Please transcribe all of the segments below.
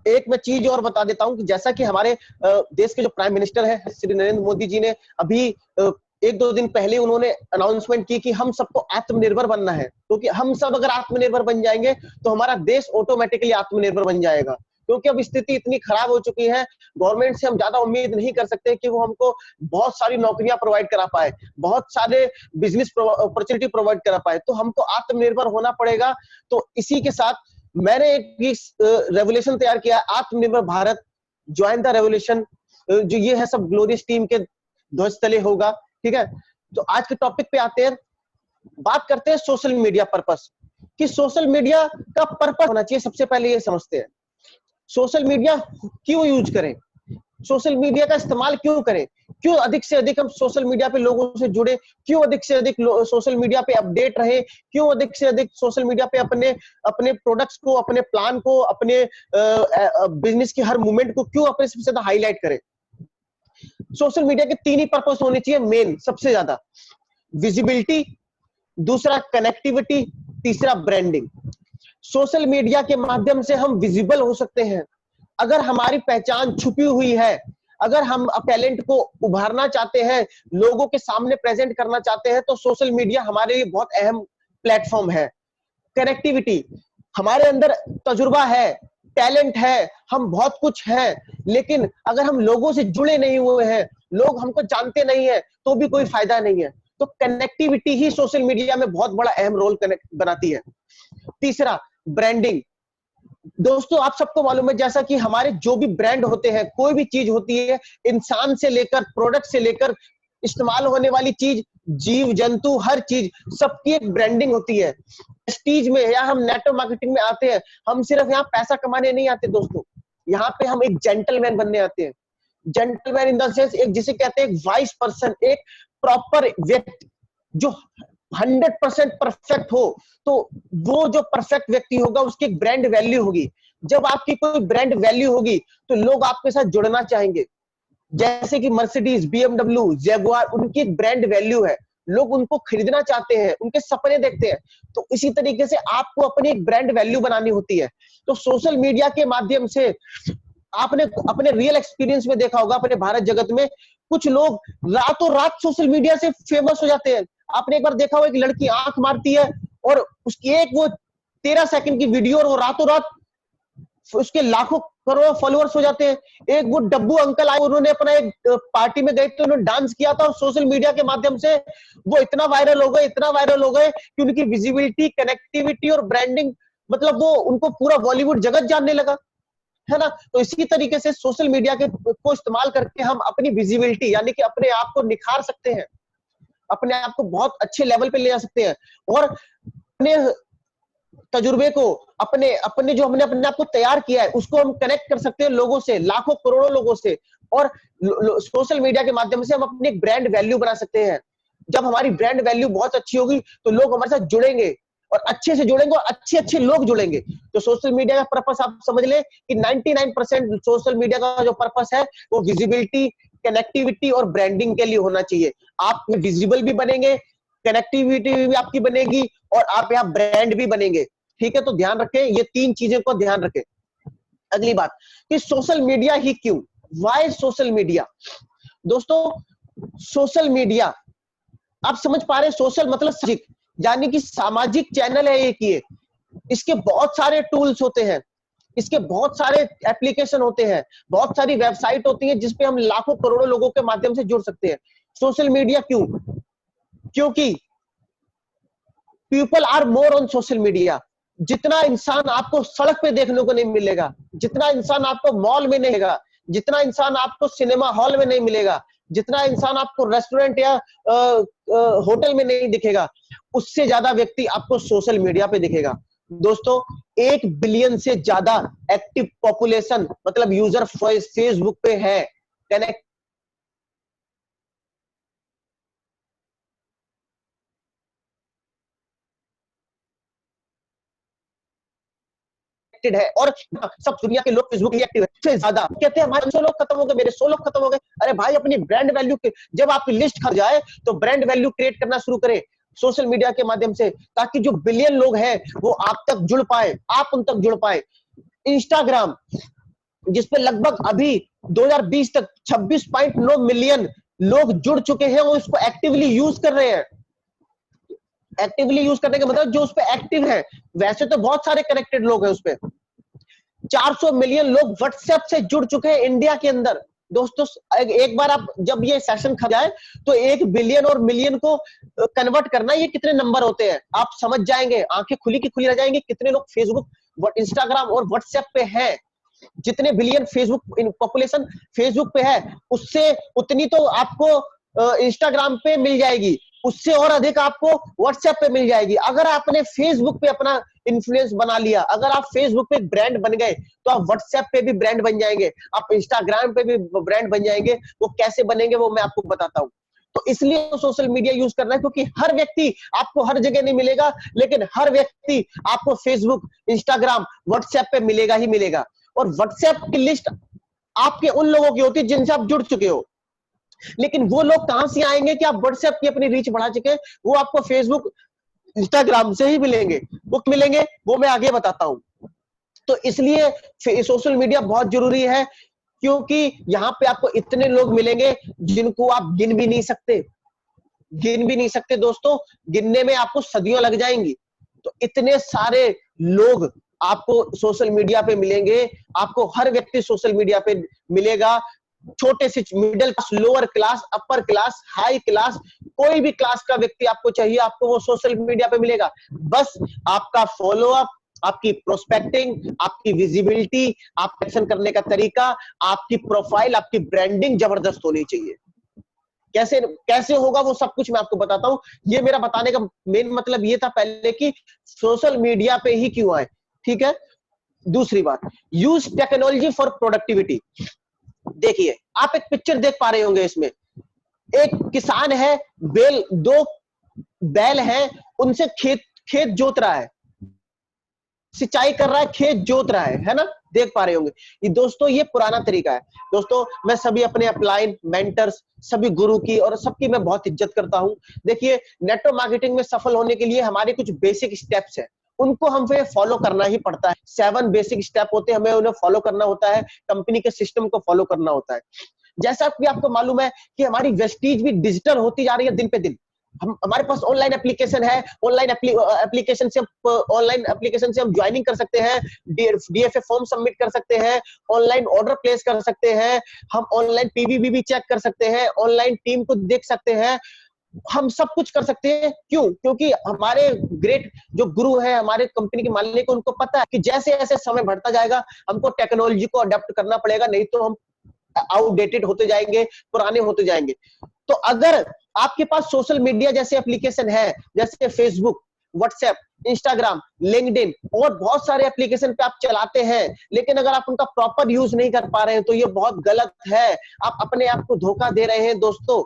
एक मैं चीज और बता देता हूं कि जैसा कि हमारे देश के जो प्राइम मिनिस्टर है श्री नरेंद्र मोदी जी ने अभी एक दो दिन पहले उन्होंने अनाउंसमेंट की कि हम सबको आत्मनिर्भर बनना है, क्योंकि हम सब अगर आत्मनिर्भर बन जाएंगे तो हमारा देश ऑटोमेटिकली आत्मनिर्भर बन जाएगा। क्योंकि अब स्थिति इतनी खराब हो चुकी है, गवर्नमेंट से हम ज्यादा उम्मीद नहीं कर सकते कि वो हमको बहुत सारी नौकरियां प्रोवाइड करा पाए, बहुत सारे बिजनेस अपॉर्चुनिटी प्रोवाइड करा पाए, तो हमको आत्मनिर्भर होना पड़ेगा। तो इसी के साथ मैंने एक रेवोल्यूशन तैयार किया, आत्मनिर्भर भारत ज्वाइन द रेवोल्यूशन, जो ये है सब ग्लोरियस टीम के ध्वज तले होगा। ठीक है, तो आज के टॉपिक पे आते हैं, बात करते हैं सोशल मीडिया पर्पस, कि सोशल मीडिया का पर्पस होना चाहिए। सबसे पहले ये समझते हैं सोशल मीडिया क्यों यूज करें, सोशल मीडिया का इस्तेमाल क्यों करें, क्यों अधिक से अधिक हम सोशल मीडिया पे लोगों से जुड़े, क्यों अधिक से अधिक सोशल मीडिया पे अपडेट रहे, क्यों अधिक से अधिक सोशल मीडिया पे अपने अपने प्रोडक्ट्स को, अपने प्लान को, अपने बिजनेस की हर मूवमेंट को क्यों अपने सबसे ज्यादा हाईलाइट करें। सोशल मीडिया के तीन ही पर्पस होने चाहिए मेन, सबसे ज्यादा विजिबिलिटी, दूसरा कनेक्टिविटी, तीसरा ब्रांडिंग। सोशल मीडिया के माध्यम से हम विजिबल हो सकते हैं। अगर हमारी पहचान छुपी हुई है, अगर हम टैलेंट को उभारना चाहते हैं, लोगों के सामने प्रेजेंट करना चाहते हैं, तो सोशल मीडिया हमारे लिए बहुत अहम प्लेटफॉर्म है। कनेक्टिविटी, हमारे अंदर तजुर्बा है, टैलेंट है, हम बहुत कुछ है, लेकिन अगर हम लोगों से जुड़े नहीं हुए हैं, लोग हमको जानते नहीं है, तो भी कोई फायदा नहीं है। तो कनेक्टिविटी ही सोशल मीडिया में बहुत बड़ा अहम रोल बनाती है। तीसरा ब्रांडिंग। दोस्तों आप सबको मालूम है, जैसा कि हमारे जो भी ब्रांड होते हैं, कोई भी चीज होती है, इंसान से लेकर प्रोडक्ट से लेकर इस्तेमाल होने वाली चीज, जीव जंतु, हर चीज, सबकी एक ब्रांडिंग होती है। प्रेस्टीज में या हम नेटवर्क मार्केटिंग में आते हैं, हम सिर्फ यहाँ पैसा कमाने नहीं आते दोस्तों, यहाँ पे हम एक जेंटलमैन बनने आते हैं। जेंटलमैन इन द सेंस, एक जिसे कहते हैं वाइस पर्सन, एक प्रॉपर व्यक्ति जो 100% परफेक्ट हो। तो वो जो परफेक्ट व्यक्ति होगा उसकी एक ब्रांड वैल्यू होगी। जब आपकी कोई ब्रांड वैल्यू होगी तो लोग आपके साथ जुड़ना चाहेंगे। जैसे कि मर्सिडीज, बीएमडब्ल्यू, जैगुआर, उनकी एक ब्रांड वैल्यू है, लोग उनको खरीदना चाहते हैं, उनके सपने देखते हैं। तो इसी तरीके से आपको अपनी एक ब्रांड वैल्यू बनानी होती है। तो सोशल मीडिया के माध्यम से आपने अपने रियल एक्सपीरियंस में देखा होगा, अपने भारत जगत में कुछ लोग रातों रात सोशल मीडिया से फेमस हो जाते हैं। आपने एक बार देखा होगा, एक लड़की आंख मारती है और उसकी एक वो 13 सेकंड की वीडियो, और वो रातों रात उसके लाखों करोड़ों फॉलोअर्स हो जाते हैं। एक वो डब्बू अंकल आए, उन्होंने अपना एक पार्टी में गए तो उन्होंने डांस किया था, और सोशल मीडिया के माध्यम से वो इतना वायरल हो गए, इतना वायरल हो गए कि उनकी विजिबिलिटी, कनेक्टिविटी और ब्रांडिंग, मतलब वो उनको पूरा बॉलीवुड जगत जानने लगा, है ना। तो इसी तरीके से सोशल मीडिया के को इस्तेमाल करके हम अपनी विजिबिलिटी यानी कि अपने आप को निखार सकते हैं, अपने आप को बहुत अच्छे लेवल पे ले जा सकते हैं, और अपने तजुर्बे को, अपने अपने जो हमने अपने आप को तैयार किया है उसको हम कनेक्ट कर सकते हैं लोगों से, लाखों करोड़ों लोगों से। और सोशल मीडिया के माध्यम से हम अपनी एक ब्रांड वैल्यू बना सकते हैं। जब हमारी ब्रांड वैल्यू बहुत अच्छी होगी तो लोग हमारे साथ जुड़ेंगे, और अच्छे से जुड़ेंगे, और अच्छे अच्छे लोग जुड़ेंगे। तो सोशल मीडिया का पर्पस आप समझ लें कि 99% सोशल मीडिया का जो पर्पस है वो विजिबिलिटी, कनेक्टिविटी और ब्रांडिंग के लिए होना चाहिए। आप विजिबल भी बनेंगे, कनेक्टिविटी भी आपकी बनेगी, और आप यहाँ ब्रांड भी बनेंगे। ठीक है, तो ध्यान रखें, ये तीन चीजें को ध्यान रखें। अगली बात कि सोशल मीडिया ही क्यों, वाई सोशल मीडिया। दोस्तों सोशल मीडिया आप समझ पा रहे हैं, सोशल मतलब सामाजिक, यानी कि सामाजिक चैनल है एक ये। इसके बहुत सारे टूल्स होते हैं, इसके बहुत सारे एप्लीकेशन होते हैं, बहुत सारी वेबसाइट होती है जिसपे हम लाखों करोड़ों लोगों के माध्यम से जुड़ सकते हैं। सोशल मीडिया क्यों? क्योंकि people are more on social media. जितना इंसान आपको सड़क पे देखने को नहीं मिलेगा, जितना इंसान आपको मॉल में नहीं मिलेगा, जितना इंसान आपको सिनेमा हॉल में नहीं मिलेगा, जितना इंसान आपको रेस्टोरेंट या होटल में नहीं दिखेगा, उससे ज्यादा व्यक्ति आपको सोशल मीडिया पे दिखेगा। दोस्तों 1 बिलियन से ज्यादा एक्टिव पॉपुलेशन मतलब यूजर फेसबुक पे है, कनेक्ट है, और सब दुनिया के लोग फेसबुक में एक्टिव है। सबसे ज्यादा कहते हैं हमारे 500 लोग खत्म हो गए, मेरे 100 लोग खत्म हो गए। अरे भाई अपनी ब्रांड वैल्यू जब आपकी लिस्ट खा जाए तो ब्रांड वैल्यू क्रिएट करना शुरू करें सोशल मीडिया के माध्यम से, ताकि जो बिलियन लोग हैं वो आप तक जुड़ पाए, आप उन तक जुड़ पाए। इंस्टाग्राम जिसपे लगभग अभी 2020 तक 26.9 मिलियन लोग जुड़ चुके हैं और इसको एक्टिवली यूज कर रहे हैं। एक्टिवली यूज करने का मतलब जो उस पे एक्टिव है, वैसे तो बहुत सारे कनेक्टेड लोग हैं उस पे। 400 मिलियन लोग व्हाट्सएप से जुड़ चुके हैं इंडिया के अंदर। दोस्तों एक बार आप जब ये सेशन खा जाए तो 1 बिलियन और मिलियन को कन्वर्ट करना, ये कितने नंबर होते हैं आप समझ जाएंगे, आंखें खुली की खुली रह जाएंगी कितने लोग फेसबुक, इंस्टाग्राम और व्हाट्सएप पे हैं। जितने बिलियन फेसबुक पॉपुलेशन फेसबुक पे है, उससे उतनी तो आपको इंस्टाग्राम पे मिल जाएगी, उससे और अधिक आपको व्हाट्सएप पे मिल जाएगी। अगर आपने फेसबुक पे अपना इन्फ्लुएंस बना लिया, अगर आप फेसबुक पे एक ब्रांड बन गए, तो आप व्हाट्सएप पे भी ब्रांड बन जाएंगे, आप इंस्टाग्राम पे भी ब्रांड बन जाएंगे। वो कैसे बनेंगे वो मैं आपको बताता हूँ। तो इसलिए सोशल मीडिया यूज करना है, क्योंकि हर व्यक्ति आपको हर जगह नहीं मिलेगा, लेकिन हर व्यक्ति आपको फेसबुक, इंस्टाग्राम, व्हाट्सएप पे मिलेगा ही मिलेगा। और व्हाट्सएप की लिस्ट आपके उन लोगों की होती है जिनसे आप जुड़ चुके हो, लेकिन वो लोग कहां से आएंगे कि आप व्हाट्सएप की अपनी रीच बढ़ा चुके हैं? वो आपको फेसबुक, इंस्टाग्राम से ही मिलेंगे। वो मिलेंगे वो मैं आगे बताता हूं। तो इसलिए सोशल मीडिया बहुत जरूरी है, क्योंकि यहां पे आपको इतने लोग मिलेंगे जिनको आप गिन भी नहीं सकते, गिन भी नहीं सकते दोस्तों, गिनने में आपको सदियों लग जाएंगी। तो इतने सारे लोग आपको सोशल मीडिया पे मिलेंगे, आपको हर व्यक्ति सोशल मीडिया पे मिलेगा, छोटे से middle class, lower class, upper class, high class, कोई भी क्लास का व्यक्ति आपको चाहिए, आपको वो सोशल मीडिया पे मिलेगा। बस आपका फॉलो अप, आपकी प्रोस्पेक्टिंग, आपकी विजिबिलिटी, आप एक्शन करने का तरीका, आपकी प्रोफाइल, आपकी ब्रांडिंग जबरदस्त होनी चाहिए। कैसे कैसे होगा वो सब कुछ मैं आपको बताता हूं। ये मेरा बताने का मेन मतलब ये था पहले कि सोशल मीडिया पे ही क्यों आए, ठीक है। दूसरी बात, यूज टेक्नोलॉजी फॉर प्रोडक्टिविटी। देखिए आप एक पिक्चर देख पा रहे होंगे, इसमें एक किसान है, दो बैल है, उनसे खेत जोत रहा है, सिंचाई कर रहा है, खेत जोत रहा है ना, देख पा रहे होंगे। ये दोस्तों ये पुराना तरीका है। दोस्तों मैं सभी अपने अपलाइन मेंटर्स, सभी गुरु की और सबकी मैं बहुत इज्जत करता हूं। देखिए नेटवर्क मार्केटिंग में सफल होने के लिए हमारे कुछ बेसिक स्टेप्स है, उनको हमें फॉलो करना ही पड़ता है। 7 बेसिक स्टेप होते हैं, हमें उन्हें फॉलो करना होता है, कंपनी के सिस्टम को फॉलो करना होता है। जैसा कि आपको मालूम है कि हमारी वेस्टीज भी डिजिटल होती जा रही है दिन पे दिन। हमारे पास ऑनलाइन एप्लीकेशन है, ऑनलाइन एप्लीकेशन से हम ज्वाइनिंग कर सकते हैं, डीएफए फॉर्म सबमिट कर सकते हैं, ऑनलाइन ऑर्डर प्लेस कर सकते हैं, हम ऑनलाइन पीवीबी भी चेक कर सकते हैं, ऑनलाइन टीम को देख सकते हैं, हम सब कुछ कर सकते हैं। क्यों? क्योंकि हमारे ग्रेट जो गुरु हैं, हमारे कंपनी के मालिक, उनको पता है कि जैसे जैसे समय बढ़ता जाएगा हमको टेक्नोलॉजी को अडेप्ट करना पड़ेगा, नहीं तो हम आउटडेटेड होते जाएंगे, पुराने होते जाएंगे। तो अगर आपके पास सोशल मीडिया जैसे एप्लीकेशन है, जैसे फेसबुक, व्हाट्सएप, इंस्टाग्राम, लिंक्डइन और बहुत सारे एप्लीकेशन पे आप चलाते हैं, लेकिन अगर आप उनका प्रॉपर यूज नहीं कर पा रहे हैं तो ये बहुत गलत है, आप अपने आप को धोखा दे रहे हैं दोस्तों,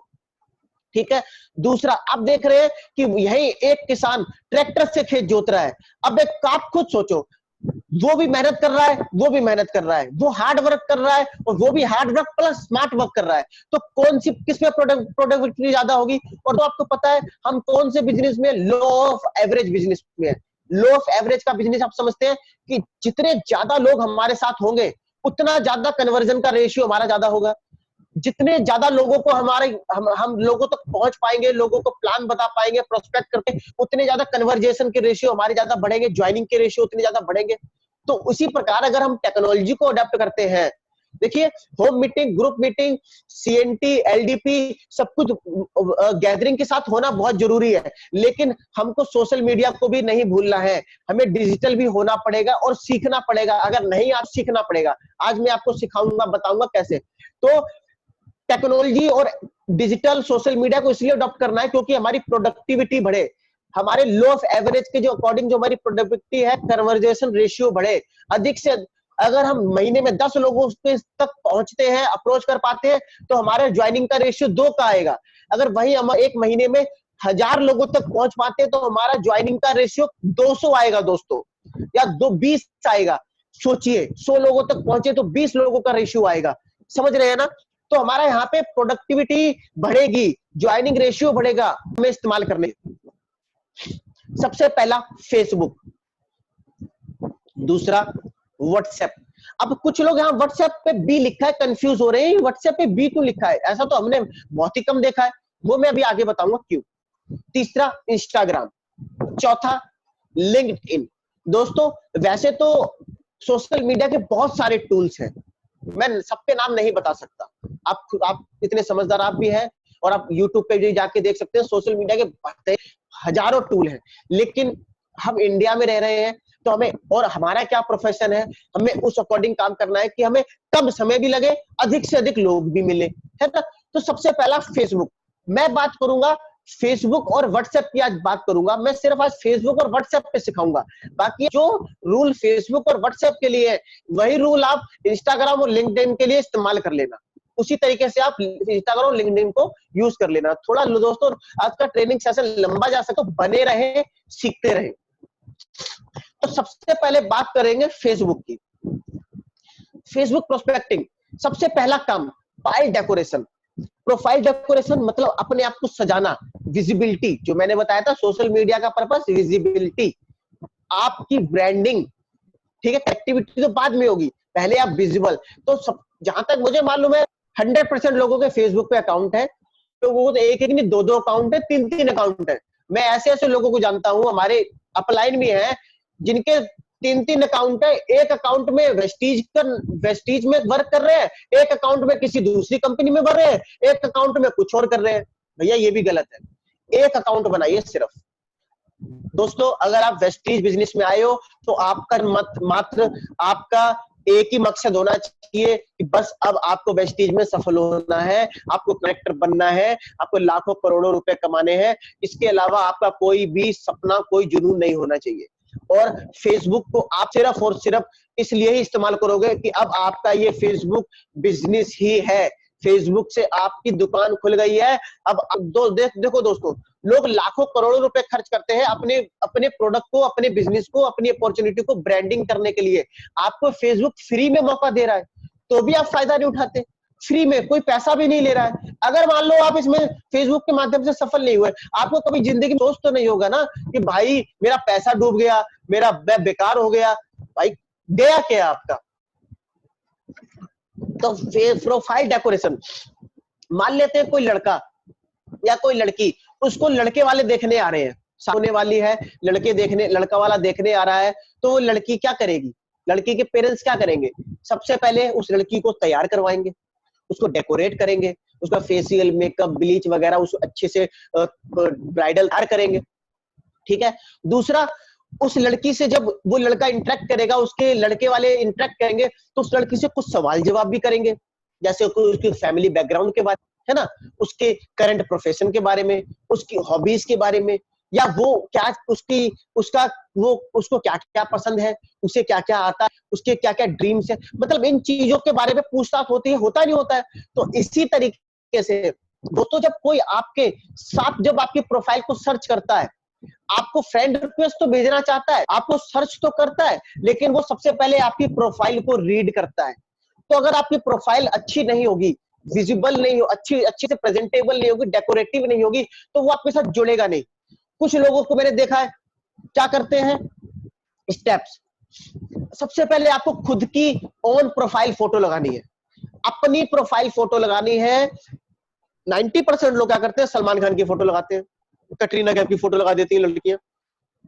ठीक है। दूसरा, आप देख रहे हैं कि यही एक किसान ट्रैक्टर से खेत जोत रहा है। अब एक आप खुद सोचो, वो भी मेहनत कर रहा है, वो भी मेहनत कर रहा है, वो हार्ड वर्क कर रहा है और वो भी hard work plus smart work कर रहा है, तो कौन सी किस में प्रोडक्टिविटी ज्यादा होगी? और तो आपको पता है हम कौन से बिजनेस में, लॉ ऑफ एवरेज बिजनेस में है। लॉ ऑफ एवरेज का बिजनेस आप समझते हैं कि जितने ज्यादा लोग हमारे साथ होंगे उतना ज्यादा कन्वर्जन का रेशियो हमारा ज्यादा होगा। जितने ज्यादा लोगों को हम लोगों तक पहुंच पाएंगे, लोगों को प्लान बता पाएंगे प्रोस्पेक्ट करके, उतने ज्यादा कन्वर्जेशन के रेशियो हमारे ज्यादा बढ़ेंगे, ज्वाइनिंग के रेशियो उतने ज्यादा बढ़ेंगे। तो उसी प्रकार अगर हम टेक्नोलॉजी को अडेप्ट करते हैं, देखिए home meeting, group meeting, CNT, LDP सब कुछ गैदरिंग के साथ होना बहुत जरूरी है, लेकिन हमको सोशल मीडिया को भी नहीं भूलना है, हमें डिजिटल भी होना पड़ेगा और सीखना पड़ेगा। अगर नहीं आप सीखना पड़ेगा, आज मैं आपको सिखाऊंगा, बताऊंगा कैसे। तो टेक्नोलॉजी और डिजिटल सोशल मीडिया को इसलिए अडॉप्ट करना है क्योंकि हमारी प्रोडक्टिविटी बढ़े, हमारे लो ऑफ एवरेज के जो अकॉर्डिंग जो हमारी प्रोडक्टिविटी है, कन्वर्जेशन रेशियो बढ़े अधिक से। अगर हम महीने में 10 लोगों तक पहुंचते हैं, अप्रोच कर पाते हैं, तो हमारे ज्वाइनिंग का रेशियो 2 का आएगा। अगर वही हम एक महीने में 1000 लोगों तक पहुंच पाते हैं तो हमारा ज्वाइनिंग का रेशियो 200 आएगा दोस्तों, या 20 आएगा। सोचिए 100 लोगों तक पहुंचे तो 20 लोगों का रेशियो आएगा, समझ रहे हैं ना। तो हमारा यहाँ पे प्रोडक्टिविटी बढ़ेगी, ज्वाइनिंग रेशियो बढ़ेगा हमें इस्तेमाल करने। सबसे पहला फेसबुक, दूसरा व्हाट्सएप। अब कुछ लोग यहाँ व्हाट्सएप पे बी लिखा है, कंफ्यूज हो रहे हैं व्हाट्सएप पे बी क्यों लिखा है, ऐसा तो हमने बहुत ही कम देखा है, वो मैं अभी आगे बताऊंगा क्यों। तीसरा इंस्टाग्राम, चौथा लिंक्डइन। दोस्तों वैसे तो सोशल मीडिया के बहुत सारे टूल्स हैं, मैं सबके नाम नहीं बता सकता, आप इतने समझदार आप भी हैं और आप यूट्यूब पे भी जाके देख सकते हैं, सोशल मीडिया के हजारों टूल हैं, लेकिन हम इंडिया में रह रहे हैं तो हमें, और हमारा क्या प्रोफेशन है, हमें उस अकॉर्डिंग काम करना है कि हमें कम समय भी लगे, अधिक से अधिक लोग भी मिले, है ना। तो सबसे पहला फेसबुक, मैं बात करूंगा फेसबुक और व्हाट्सएप की, आज बात करूंगा मैं सिर्फ आज फेसबुक और व्हाट्सएप पे सिखाऊंगा, बाकी जो रूल फेसबुक और व्हाट्सएप के लिए है वही रूल आप इंस्टाग्राम और लिंक्डइन के लिए इस्तेमाल कर लेना, उसी तरीके से आप इंस्टाग्राम और लिंक्डइन को यूज कर लेना। थोड़ा दोस्तों आज का ट्रेनिंग सेशन लंबा जा सके, बने रहे, सीखते रहे। तो सबसे पहले बात करेंगे फेसबुक की। फेसबुक प्रोस्पेक्टिंग, सबसे पहला काम प्रोफाइल डेकोरेशन। प्रोफाइल डेकोरेशन मतलब अपने आप को सजाना, विजिबिलिटी, जो मैंने बताया था सोशल मीडिया का पर्पस विजिबिलिटी, आपकी ब्रांडिंग, ठीक है। एक्टिविटी तो बाद में होगी, पहले आप विजिबल। तो सब, जहां तक मुझे मालूम है 100% लोगों के फेसबुक पे अकाउंट है, तो वो एक एक नहीं, दो दो अकाउंट है, तीन तीन अकाउंट है। मैं ऐसे ऐसे लोगों को जानता हूं, हमारे अपलाइन भी है, जिनके तीन तीन अकाउंट है, एक अकाउंट में वेस्टीज में वर्क कर रहे हैं, एक अकाउंट में किसी दूसरी कंपनी में भर रहे हैं, एक अकाउंट में कुछ और कर रहे हैं। भैया ये भी गलत है, एक अकाउंट बनाइए सिर्फ। दोस्तों अगर आप वेस्टीज बिजनेस में आए हो तो आपका मात्र आपका एक ही मकसद होना चाहिए कि बस अब आपको वेस्टीज में सफल होना है, आपको कनेक्टर बनना है, आपको लाखों करोड़ों रुपए कमाने हैं, इसके अलावा आपका कोई भी सपना, कोई जुनून नहीं होना चाहिए। और फेसबुक को आप सिर्फ और सिर्फ इसलिए ही इस्तेमाल करोगे कि अब आपका ये फेसबुक बिजनेस ही है, फेसबुक से आपकी दुकान खुल गई है। अब देखो दोस्तों, लोग लाखों करोड़ों रुपए खर्च करते हैं अपने अपने प्रोडक्ट को, अपने बिजनेस को, अपनी अपॉर्चुनिटी को ब्रांडिंग करने के लिए। आपको फेसबुक फ्री में मौका दे रहा है, तो भी आप फायदा नहीं उठाते। फ्री में, कोई पैसा भी नहीं ले रहा है। अगर मान लो आप इसमें फेसबुक के माध्यम से सफल नहीं हुए, आपको कभी जिंदगी में सोच तो नहीं होगा ना कि भाई मेरा पैसा डूब गया, मेरा बेकार हो गया। भाई गया क्या आपका? तो प्रोफाइल डेकोरेशन, मान लेते हैं कोई लड़का या कोई लड़की, उसको लड़के वाले देखने आ रहे हैं, सामने वाली है, लड़का वाला देखने आ रहा है, तो वो लड़की क्या करेगी? लड़की के पेरेंट्स क्या करेंगे? सबसे पहले उस लड़की को तैयार करवाएंगे, उसको डेकोरेट करेंगे, उसका फेशियल, मेकअप, ब्लीच वगैरह उसको अच्छे से ब्राइडल तैयार करेंगे, ठीक है। दूसरा, उस लड़की से जब वो लड़का इंटरेक्ट करेगा, उसके लड़के वाले इंटरेक्ट करेंगे, तो उस लड़की से कुछ सवाल जवाब भी करेंगे, जैसे उसकी फैमिली बैकग्राउंड के बारे में, है ना, उसके करंट प्रोफेशन के बारे में, उसकी हॉबीज के बारे में, या वो क्या उसको क्या क्या पसंद है, उसे क्या क्या आता है, उसके क्या क्या ड्रीम्स है, मतलब इन चीजों के बारे में पूछताछ होती है, होता नहीं होता है। तो इसी तरीके से दोस्तों, जब कोई आपके साथ जब आपकी प्रोफाइल को सर्च करता है, आपको फ्रेंड रिक्वेस्ट तो भेजना चाहता है, आपको सर्च तो करता है, लेकिन वो सबसे पहले आपकी प्रोफाइल को रीड करता है। तो अगर आपकी प्रोफाइल अच्छी नहीं होगी, विजिबल नहीं हो, अच्छी से प्रेजेंटेबल नहीं होगी, डेकोरेटिव नहीं होगी, तो वो आपके साथ जुड़ेगा नहीं। कुछ लोगों को मैंने देखा है क्या करते हैं, स्टेप्स। सबसे पहले आपको खुद की ऑन प्रोफाइल फोटो लगानी है, अपनी प्रोफाइल फोटो लगानी है। 90% लोग क्या करते हैं, सलमान खान की फोटो लगाते हैं, कटरीना कैफ की फोटो लगा देती है लड़कियां,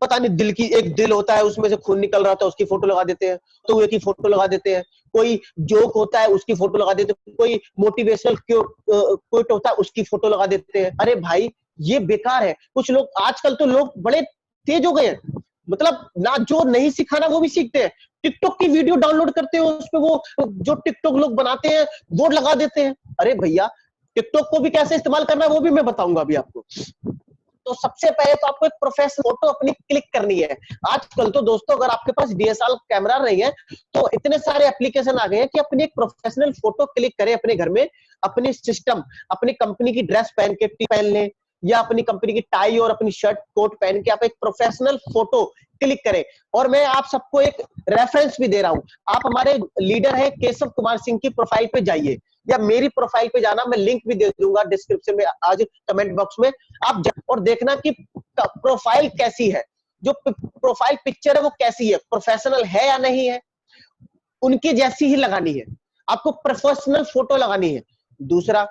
पता नहीं दिल की, एक दिल होता है उसमें से खून निकल रहा था, उसकी फोटो लगा देते हैं, तो वो की फोटो लगा देते हैं, कोई जोक होता है उसकी फोटो लगा देते हैं, कोई मोटिवेशनल कोट होता है उसकी फोटो लगा देते हैं। अरे भाई ये बेकार है। कुछ लोग आजकल तो लोग बड़े तेज हो गए हैं, मतलब ना जो नहीं सिखाना वो भी सीखते हैं। टिकटॉक की वीडियो डाउनलोड करते हैं, उसपे वो जो टिकटॉक लोग बनाते हैं वो लगा देते हैं। अरे भैया टिकटॉक को भी कैसे इस्तेमाल करना है वो भी मैं बताऊंगा अभी आपको। तो सबसे पहले तो आपको एक प्रोफेशनल फोटो अपनी क्लिक करनी है। आजकल तो दोस्तों अगर आपके पास डीएसएलआर कैमरा नहीं है तो इतने सारे एप्लीकेशन आ गए हैं कि अपनी एक प्रोफेशनल फोटो क्लिक करें अपने घर में, अपनी सिस्टम, अपनी कंपनी की ड्रेस पहन के, टी पहन लें, या अपनी कंपनी की टाई और अपनी शर्ट कोट पहन के आप एक प्रोफेशनल फोटो क्लिक करें। और मैं आप सबको एक रेफरेंस भी दे रहा हूं, आप हमारे लीडर है केशव कुमार सिंह की प्रोफाइल पे जाइए, या मेरी प्रोफाइल पे जाना, मैं लिंक भी दे दूंगा डिस्क्रिप्शन में, आज कमेंट बॉक्स में, आप और देखना कि प्रोफाइल कैसी है, जो प्रोफाइल पिक्चर है वो कैसी है, प्रोफेशनल है या नहीं है। उनकी जैसी ही लगानी है, आपको प्रोफेशनल फोटो लगानी है। दूसरा,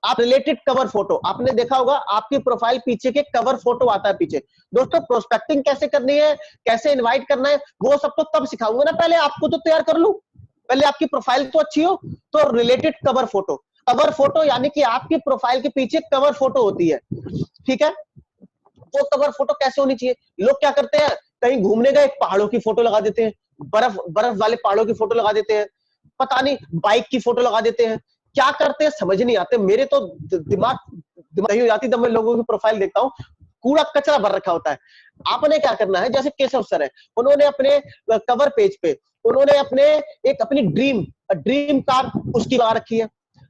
आप रिलेटेड कवर फोटो, आपने देखा होगा आपकी प्रोफाइल पीछे के कवर फोटो आता है पीछे। दोस्तों प्रोस्पेक्टिंग कैसे करनी है, कैसे इनवाइट करना है, वो सब तो तब सिखाऊंगा ना, पहले आपको तो तैयार कर लूं, पहले आपकी प्रोफाइल तो अच्छी हो। तो related cover photo, cover photo यानी कि आपकी प्रोफाइल के पीछे कवर फोटो होती है, ठीक है। वो कवर फोटो कैसे होनी चाहिए? लोग क्या करते हैं, कहीं घूमने गए पहाड़ों की फोटो लगा देते हैं, बर्फ बर्फ वाले पहाड़ों की फोटो लगा देते हैं, पता नहीं बाइक की फोटो लगा देते हैं, क्या करते हैं समझ नहीं आते। मेरे तो दिमाग नहीं हो जाती जब मैं लोगों की प्रोफाइल देखता हूँ, कूड़ा कचरा भर रखा होता है। आपने क्या करना है, जैसे केशव सर है, उन्होंने अपने कवर पेज पे उन्होंने अपनी ड्रीम कार उसकी लगा रखी है।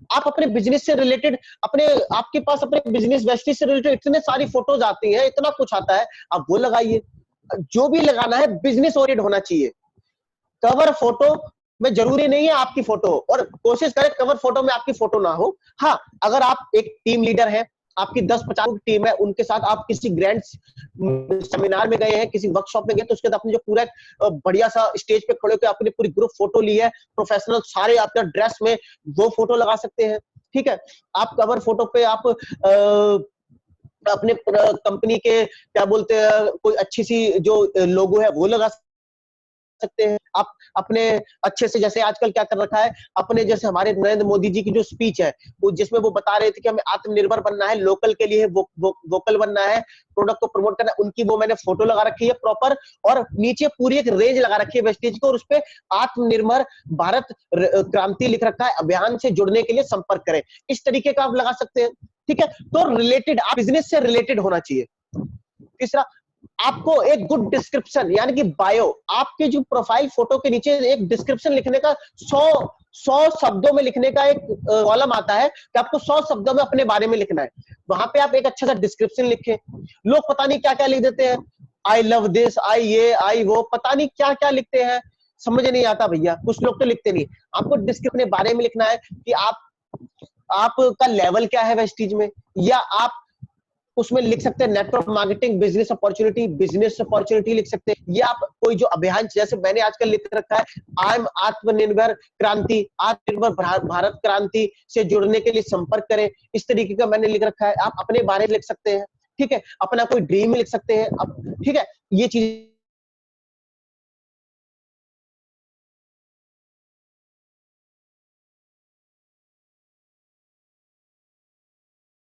आप अपने बिजनेस से रिलेटेड, आपके पास अपने बिजनेस वेस्टिज से रिलेटेड इतने सारी फोटोज आती हैं, इतना कुछ आता है, आप वो लगाइए। जो भी लगाना है बिजनेस ओरिएंटेड होना चाहिए। कवर फोटो में जरूरी नहीं है आपकी फोटो, और कोशिश करें कवर फोटो में आपकी फोटो ना हो। हाँ, अगर आप एक टीम लीडर है, आपकी 10-50 की टीम है, उनके साथ आप किसी ग्रैंड सेमिनार में गए हैं, किसी वर्कशॉप में गए, तो उसके बाद आपने जो पूरा बढ़िया सा स्टेज पे खड़े होकर आपने पूरी ग्रुप फोटो ली है, प्रोफेशनल सारे आपका ड्रेस में, वो फोटो लगा सकते हैं, ठीक है। आप कवर फोटो पे आप अपने कंपनी के क्या बोलते हैं, कोई अच्छी सी जो लोगो है वो लगा सकते हैं। आप अपने अच्छे से, जैसे आजकल क्या कर रखा है, अपने जैसे हमारे नरेंद्र मोदी जी की जो स्पीच है, वो जिसमें वो बता रहे थे कि हमें आत्मनिर्भर बनना है, लोकल के लिए वोकल बनना है, प्रोडक्ट को प्रमोट करना है, उनकी वो मैंने फोटो लगा रखी है प्रॉपर, और नीचे पूरी एक रेंज लगा रखी है वेस्टेज को, और उसपे आत्मनिर्भर भारत क्रांति लिख रखा है, अभियान से जुड़ने के लिए संपर्क करें। इस तरीके का आप लगा सकते हैं, ठीक है। तो रिलेटेड, आप बिजनेस से रिलेटेड होना चाहिए। तीसरा, आपको एक गुड डिस्क्रिप्शन यानी कि बायो, आपके जो प्रोफाइल फोटो के नीचे एक डिस्क्रिप्शन लिखने का 100 शब्दों में लिखने का एक कॉलम आता है कि आपको 100 शब्दों में अपने बारे में लिखना है। वहां पे आप एक अच्छा सा डिस्क्रिप्शन लिखें। लोग पता नहीं क्या क्या लिख देते हैं, आई लव दिस, आई ये आई वो, पता नहीं क्या क्या लिखते हैं, समझ नहीं आता भैया। कुछ लोग तो लिखते नहीं। आपको डिस्क्रिप्शन बारे में लिखना है कि आपका लेवल क्या है वेस्टीज में, या आप उसमें लिख सकते हैं नेटवर्क मार्केटिंग, बिजनेस अपॉर्चुनिटी लिख सकते हैं, या आप कोई जो अभियान, जैसे मैंने आजकल लिख रखा है आई एम आत्मनिर्भर क्रांति, आत्मनिर्भर भारत क्रांति से जुड़ने के लिए संपर्क करें, इस तरीके का मैंने लिख रखा है। आप अपने बारे में लिख सकते हैं, ठीक है, अपना कोई ड्रीम लिख सकते हैं आप, ठीक है। ये चीज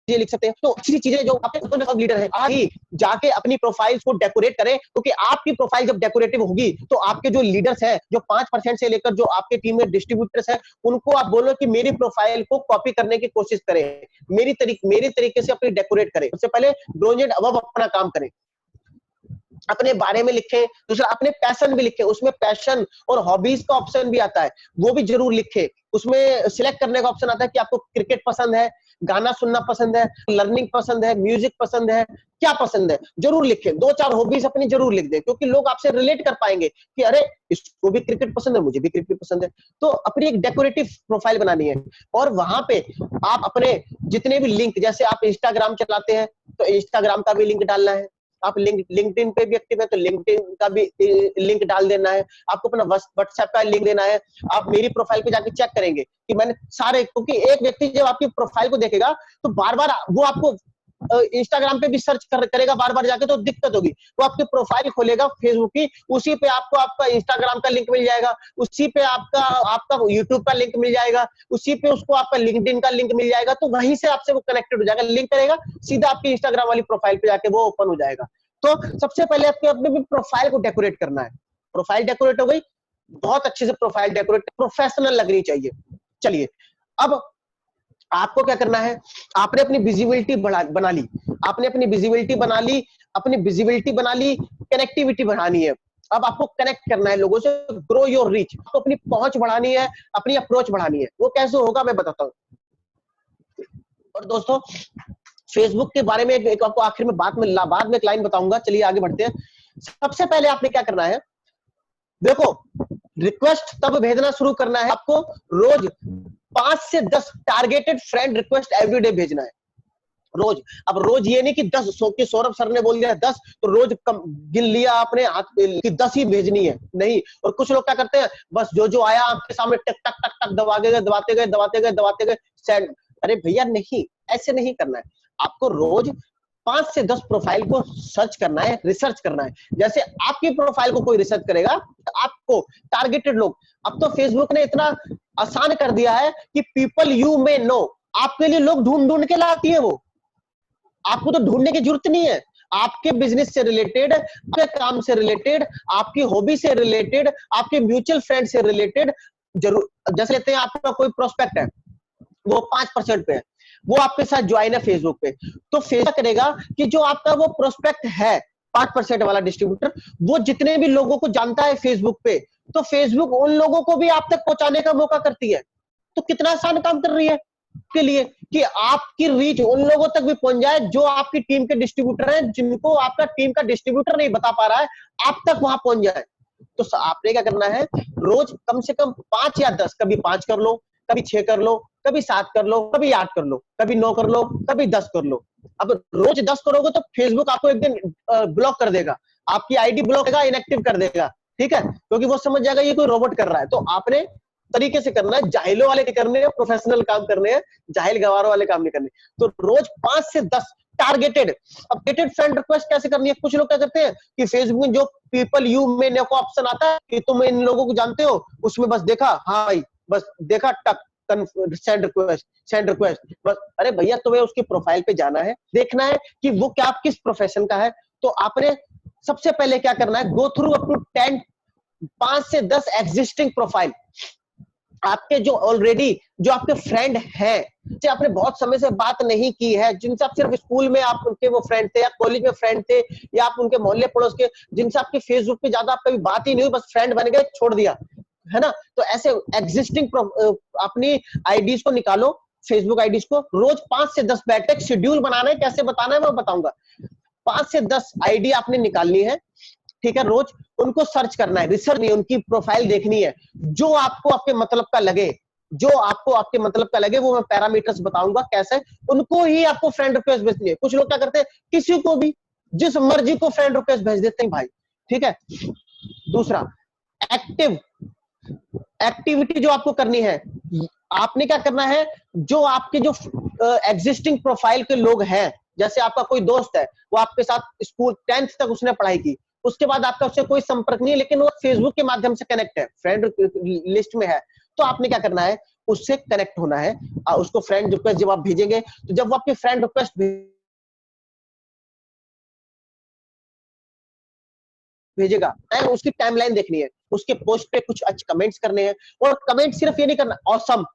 ये लिख सकते हैं। तो अच्छी चीजें जो आपके लीडर है, आज ही जाके अपनी प्रोफाइल को डेकोरेट करें, क्योंकि आपकी प्रोफाइल जब डेकोरेटिव होगी तो आपके जो लीडर्स हैं, जो 5% से लेकर जो आपके टीम में डिस्ट्रीब्यूटर्स हैं, उनको आप बोलो कि मेरी प्रोफाइल को कॉपी करने की कोशिश करें, मेरी तरीके से अपनी डेकोरेट करें। उससे पहले डोंट गेट अबव अपना काम करें, अपने बारे में लिखें। दूसरा, अपने पैशन भी लिखें, उसमें पैशन और हॉबीज का ऑप्शन भी आता है, वो भी जरूर लिखें। उसमें सिलेक्ट करने का ऑप्शन आता है कि आपको क्रिकेट पसंद है, गाना सुनना पसंद है, लर्निंग पसंद है, म्यूजिक पसंद है, क्या पसंद है, जरूर लिखें। 2-4 हॉबीज अपनी जरूर लिख दें, क्योंकि लोग आपसे रिलेट कर पाएंगे कि अरे इसको भी क्रिकेट पसंद है, मुझे भी क्रिकेट पसंद है। तो अपनी एक डेकोरेटिव प्रोफाइल बनानी है, और वहां पे आप अपने जितने भी लिंक, जैसे आप इंस्टाग्राम चलाते हैं तो इंस्टाग्राम का भी लिंक डालना है, आप लिंक्डइन पे भी एक्टिव है तो लिंक्डइन का भी लिंक डाल देना है, आपको अपना व्हाट्सएप का लिंक देना है। आप मेरी प्रोफाइल पे जाके चेक करेंगे कि मैंने सारे, क्योंकि एक व्यक्ति जब आपकी प्रोफाइल को देखेगा तो बार बार वो आपको इंस्टाग्राम पे भी सर्च करेगा बार बार जाके, तो दिक्कत होगी। तो आपकी प्रोफाइल खोलेगा फेसबुक की, उसी पे आपको आपका इंस्टाग्राम का लिंक मिल जाएगा, उसी पे आपका यूट्यूब का लिंक मिल जाएगा, उसी पे उसको आपका लिंक्डइन का लिंक मिल जाएगा, तो वहीं से आपसे वो कनेक्टेड हो जाएगा, लिंक करेगा सीधा आपकी इंस्टाग्राम वाली प्रोफाइल पे जाके वो ओपन हो जाएगा। तो सबसे पहले आपको अपने प्रोफाइल को डेकोरेट करना है। प्रोफाइल डेकोरेट हो गई, बहुत अच्छे से प्रोफाइल डेकोरेट, प्रोफेशनल लगनी चाहिए। चलिए, अब आपको क्या करना है, आपने अपनी विजिबिलिटी बना ली, आपने अपनी विजिबिलिटी बना ली, कनेक्टिविटी बढ़ानी है। अब आपको कनेक्ट करना है लोगों से, ग्रो योर रीच, आपको अपनी पहुंच बढ़ानी है, अपनी अप्रोच बढ़ानी है। वो कैसे होगा मैं बताता हूँ। और दोस्तों, फेसबुक के बारे में एक आपको आखिर में बाद में एक लाइन बताऊंगा। चलिए आगे बढ़ते हैं। सबसे पहले आपने क्या करना है, देखो, रिक्वेस्ट तब भेजना शुरू करना है, आपको रोज 5 से 10 टारगेटेड फ्रेंड रिक्वेस्ट एवरीडे भेजना है। रोज। अब रोज ये नहीं कि 10 कि सौरभ सर ने बोल दिया 10 तो रोज कम गिन लिया आपने हाथ कि 10 ही भेजनी है, नहीं। और कुछ लोग क्या करते हैं, बस जो जो आया आपके सामने टक टक टक टक दबाते गए दबाते गए दबाते गए दबाते गए सेंड। अरे भैया नहीं, ऐसे नहीं करना है। आपको रोज 5 से 10 प्रोफाइल को सर्च करना है, रिसर्च करना है। जैसे आपकी प्रोफाइल को कोई रिसर्च करेगा तो आपको टारगेटेड लोग, अब तो फेसबुक ने इतना आसान कर दिया है कि पीपल यू मे नो, आपके लिए लोग ढूंढ ढूंढ के लाती है वो, आपको तो ढूंढने की जरूरत नहीं है। आपके बिजनेस से रिलेटेड, आपके काम से रिलेटेड, आपकी हॉबी से रिलेटेड, आपके म्यूचुअल फ्रेंड से रिलेटेड, जरूर। जैसे लेते हैं आपका कोई प्रोस्पेक्ट है, वो 5% पे है, वो आपके साथ ज्वाइन है फेसबुक पे, तो फेसबुक करेगा कि जो आपका वो प्रोस्पेक्ट है 5% वाला डिस्ट्रीब्यूटर, वो जितने भी लोगों को जानता है फेसबुक पे, तो फेसबुक उन लोगों को भी आप तक पहुंचाने का मौका करती है। तो कितना आसान काम कर रही है के लिए कि आपकी रीच उन लोगों तक भी पहुंच जाए जो आपकी टीम के डिस्ट्रीब्यूटर हैं, जिनको आपका टीम का डिस्ट्रीब्यूटर नहीं बता पा रहा है, आप तक वहां पहुंच जाए। तो आपने क्या करना है, रोज कम से कम 5 या 10, कभी 5 कर लो, कभी 6 कर लो, कभी 7 कर लो, कभी 8 कर लो, कभी 9 कर लो, कभी 10 कर लो। अब रोज 10 करोगे तो फेसबुक आपको एक दिन ब्लॉक कर देगा, आपकी आईडी ब्लॉक करेगा, इनएक्टिव कर देगा, ठीक है, क्योंकि वो समझ जाएगा ये कोई रोबोट कर रहा है। तो आपने तरीके से करना है, जाहिलों वाले करने हैं, प्रोफेशनल काम करने हैं, जाहिल गवारों वाले काम नहीं करने। तो रोज 5 से 10 टारगेटेड। अब टारगेटेड फ्रेंड रिक्वेस्ट कैसे करनी है, कुछ लोग क्या करते हैं कि फेसबुक में जो पीपल यू में को ऑप्शन आता है कि तुम इन लोगों को जानते हो, उसमें बस देखा, हाँ भाई बस देखा, टक सेंड रिक्वेस्ट बस। अरे भैया तुम्हें उसकी प्रोफाइल पे जाना है, देखना है कि वो क्या किस प्रोफेशन का है। तो आपने सबसे पहले क्या करना है, गो थ्रू अप टू 10 5 से 10 एग्जिस्टिंग प्रोफाइल, आपके जो ऑलरेडी जो आपके फ्रेंड हैं, जिनसे आपने बहुत समय से बात नहीं की है, जिनसे आप सिर्फ स्कूल में आप उनके वो फ्रेंड थे या कॉलेज में फ्रेंड थे या आप उनके मोहल्ले पड़ोस के, जिनसे आपकी फेसबुक पे ज्यादा आप कभी बात ही नहीं हुई, बस फ्रेंड बन गए छोड़ दिया, है ना। तो ऐसे एग्जिस्टिंग अपनी आईडीज को निकालो, फेसबुक आईडीज को, रोज 5 से 10 बैठक शेड्यूल बनाना है, कैसे बताना है मैं बताऊंगा। 5 से 10 आईडी आपने निकालनी है, ठीक है, रोज उनको सर्च करना है, रिसर्च नहीं, उनकी प्रोफाइल देखनी है, जो आपको आपके मतलब का लगे, जो आपको आपके मतलब का लगे, वो मैं पैरामीटर्स बताऊंगा कैसे, उनको ही आपको फ्रेंड रिक्वेस्ट भेजनी है। कुछ लोग क्या करते हैं, किसी को भी जिस मर्जी को फ्रेंड रिक्वेस्ट भेज देते हैं भाई, ठीक है। दूसरा, एक्टिविटी जो आपको करनी है, आपने क्या करना है, जो आपके जो एग्जिस्टिंग प्रोफाइल के लोग हैं, जैसे आपका कोई दोस्त है, वो आपके साथ स्कूल 10th तक उसने पढ़ाई की, उसके बाद आपका उससे कोई संपर्क नहीं है, लेकिन वो फेसबुक के माध्यम से कनेक्ट है, फ्रेंड लिस्ट में है, तो आपने क्या करना है, उससे कनेक्ट होना है। उसको फ्रेंड रिक्वेस्ट जब आप भेजेंगे, तो जब वो आपकी फ्रेंड रिक्वेस्ट भेजेगा, उसकी टाइमलाइन देखनी है, उसके पोस्ट पे कुछ अच्छे कमेंट्स करने हैं, और कमेंट सिर्फ ये नहीं करना awesome,